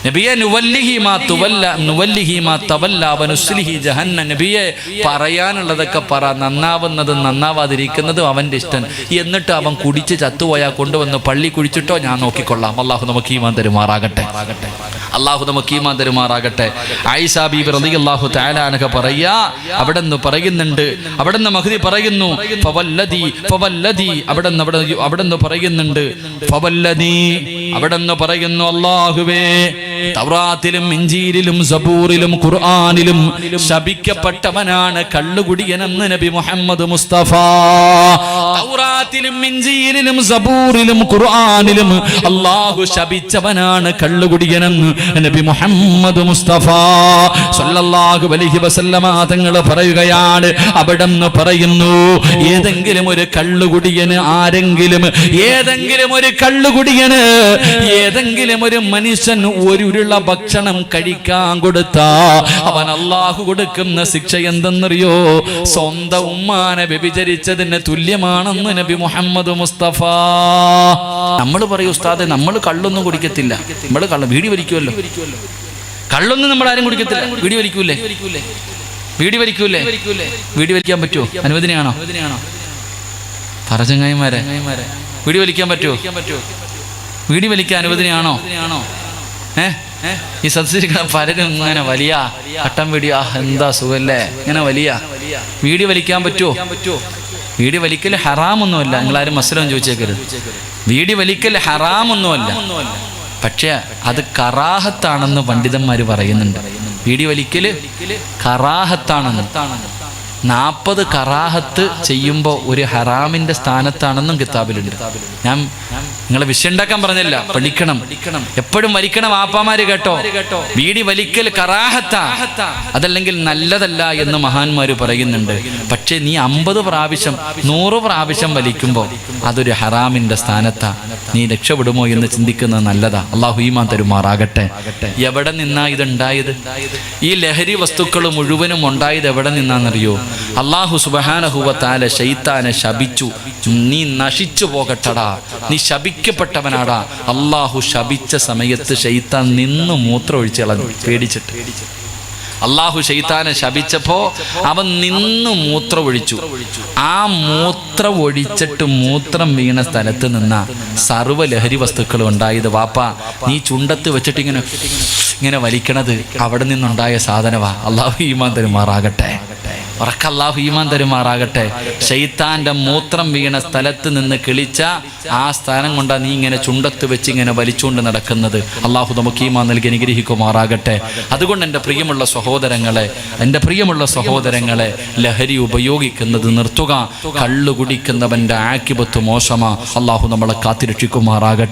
നബിയെ നുവല്ലിഹി മാ തുവല്ല നുവല്ലിഹി മാ തവല്ല വനുസ്ലിഹി ജഹന്നം. നബിയെ പറയാനുള്ളതൊക്കെ പറ, നന്നാവുന്നതും നന്നാവാതിരിക്കുന്നതും അവന്റെ ഇഷ്ടം. എന്നിട്ട് അവൻ കുടിച്ച് ചത്തുപോയാൽ കൊണ്ടുവന്ന് പള്ളി കുഴിച്ചിട്ടോ, ഞാൻ നോക്കിക്കൊള്ളാം. അള്ളാഹു നമുക്ക് ഈമാൻ തരുമാറാകട്ടെ. അള്ളാഹു നമുക്ക് ഈമാൻ തരുമാറാകട്ടെ. ആയിഷ ബീബി റളിയല്ലാഹു തആല അൻഹ പറയാ, അവിടെ നിന്ന് പറയുന്നുണ്ട്, അവിടെ നിന്ന് മഹ്ദി പറയുന്നു, ഫവല്ലദി അവിടെ നിന്ന് പറയുന്നുണ്ട്, ഫവല്ലദി അവിടെ നിന്ന് പറയുന്നു, അല്ലാഹുവേ തൗറാത്തിലും ഇഞ്ചീലിലും സബൂറിലും ഖുർആനിലും ശപിക്കപ്പെട്ടവനാണ് കള്ളുകുടിയനെന്ന് നബി മുഹമ്മദ് മുസ്തഫ. തൗറാത്തിലും ഇഞ്ചീലിലും സബൂറിലും ഖുർആനിലും അല്ലാഹു ശപിച്ചവനാണ് കള്ളുകുടിയനെന്ന് നബി മുഹമ്മദ് മുസ്തഫ സല്ലല്ലാഹു അലൈഹി വസല്ലമ തങ്ങൾ പറയുകയാണ്. അവിടെ നിന്ന് പറയുന്നു, ഏതെങ്കിലും ഒരു കള്ളുകുടിയന്, ഏതെങ്കിലും ഒരു കള്ളുകുടിയന് ഏതെങ്കിലും ഒരു മനുഷ്യൻ ഒരു ഉരുള ഭക്ഷണം കഴിക്കാൻ കൊടുത്താ അവൻ അല്ലാഹു കൊടുക്കുന്ന ശിക്ഷ എന്തെന്നറിയോ? സ്വന്തം ഉമ്മാനെ വ്യഭിചരിച്ചതിന് തുല്യമാണെന്ന് നബി മുഹമ്മദ് മുസ്തഫ. നമ്മൾ പറയും, ഉസ്താദെ നമ്മൾ കള്ളൊന്നും കുടിക്കത്തില്ല, നമ്മൾ ബീഡി വലിക്കുമല്ലോ. കള്ളൊന്നും നമ്മൾ ആരും കുടിക്കത്തില്ല. ബീഡി വലിക്കൂലേ? ബീഡി വലിക്കാൻ പറ്റുമോ? അനുവദനീയാണോ? പറചങ്ങായിമാരെ, ബീഡി വലിക്കാൻ പറ്റുമോ? ബീഡി വലിക്കാൻ അനുവദനീയാണോ? ഈ സദസ്സിരിക്കുന്ന പലരും ഇങ്ങനെ വലിയ കട്ടം വീഡിയോ, എന്താ സുഖല്ലേ, ഇങ്ങനെ വലിയ വീഡിയോ വലിക്കാൻ പറ്റുമോ? വീഡിയോ വലിക്കൽ ഹറാമൊന്നുമല്ല. നിങ്ങളാരും മസ്ലം ചോദിച്ചേക്കരുത്. വീഡിയോ വലിക്കൽ ഹറാമൊന്നുമല്ല, പക്ഷേ അത് കറാഹത്താണെന്ന് പണ്ഡിതന്മാർ പറയുന്നുണ്ട്. വീഡിയോ വലിക്കൽ കറാഹത്താണെന്ന്. 40 കറാഹത്ത് ചെയ്യുമ്പോൾ ഒരു ഹറാമിന്റെ സ്ഥാനത്താണെന്നും കിതാബിലുണ്ട്. ഞാൻ നിങ്ങളെ വിഷയം ഉണ്ടാക്കാൻ പറഞ്ഞല്ല, പഠിക്കണം, എപ്പോഴും വലിക്കണം. ആപ്പാമാര് കേട്ടോ, ബീഡി വലിക്കൽ കറാഹത്താ, അതല്ലെങ്കിൽ നല്ലതല്ല എന്ന് മഹാന്മാര് പറയുന്നുണ്ട്. പക്ഷെ നീ 50 പ്രാവശ്യം 100 പ്രാവശ്യം വലിക്കുമ്പോൾ അതൊരു ഹറാമിന്റെ സ്ഥാനത്താ. നീ രക്ഷപ്പെടുമോ എന്ന് ചിന്തിക്കുന്നത് നല്ലതാ. അള്ളാഹു ഈമാൻ തരുമാറാകട്ടെ. എവിടെ നിന്നാ ഇതുണ്ടായത്? ഈ ലഹരി വസ്തുക്കൾ മുഴുവനും ഉണ്ടായത് എവിടെ നിന്നാന്നറിയോ? അല്ലാഹു സുബ്ഹാനഹു വ തആല ശൈത്താനെ ശപിച്ചു, നീ നശിച്ചു പോകട്ടടാ, നീ ശപിക്കപ്പെട്ടവനാടാ. അല്ലാഹു ശപിച്ച സമയത്ത് ശൈത്താൻ നിന്ന് മൂത്രം ഒഴിച്ച് കളഞ്ഞു, പേടിച്ചിട്ട്. അല്ലാഹു ശൈത്താനെ ശപിച്ചപ്പോ അവൻ നിന്ന് മൂത്രം ഒഴിച്ചു. ആ മൂത്രം ഒഴിച്ചിട്ട് മൂത്രം വീണ സ്ഥലത്ത് നിന്ന സർവ്വ ലഹരി വസ്തുക്കളും ഉണ്ടായത്. വാപ്പ, നീ ചുണ്ടത്ത് വെച്ചിട്ട് ഇങ്ങനെ വലിക്കണത് അവിടെ നിന്നുണ്ടായ സാധനവാ. അല്ലാഹു ഈമാൻ തരുമാറാകട്ടെ. അല്ലാഹു ഈമാൻ തരുമാറാകട്ടെ. ശൈത്താന്റെ മൂത്രം വീണ സ്ഥലത്ത് നിന്ന് കിളിച്ച ആ സ്ഥാനം കൊണ്ടാ നീ ഇങ്ങനെ ചുണ്ടത്ത് വെച്ച് ഇങ്ങനെ വലിച്ചുകൊണ്ട് നടക്കുന്നത്. അള്ളാഹു നമുക്ക് ഈമാൻ നൽകി അനുഗ്രഹിക്കുമാറാകട്ടെ. അതുകൊണ്ട് എൻ്റെ പ്രിയമുള്ള സഹോദരങ്ങളെ, ലഹരി ഉപയോഗിക്കുന്നത് നിർത്തുക. കള്ളു കുടിക്കുന്നവന്റെ ആക്കിബത്ത് മോശമാ. അള്ളാഹു നമ്മളെ കാത്തിരക്ഷിക്കുമാറാകട്ടെ.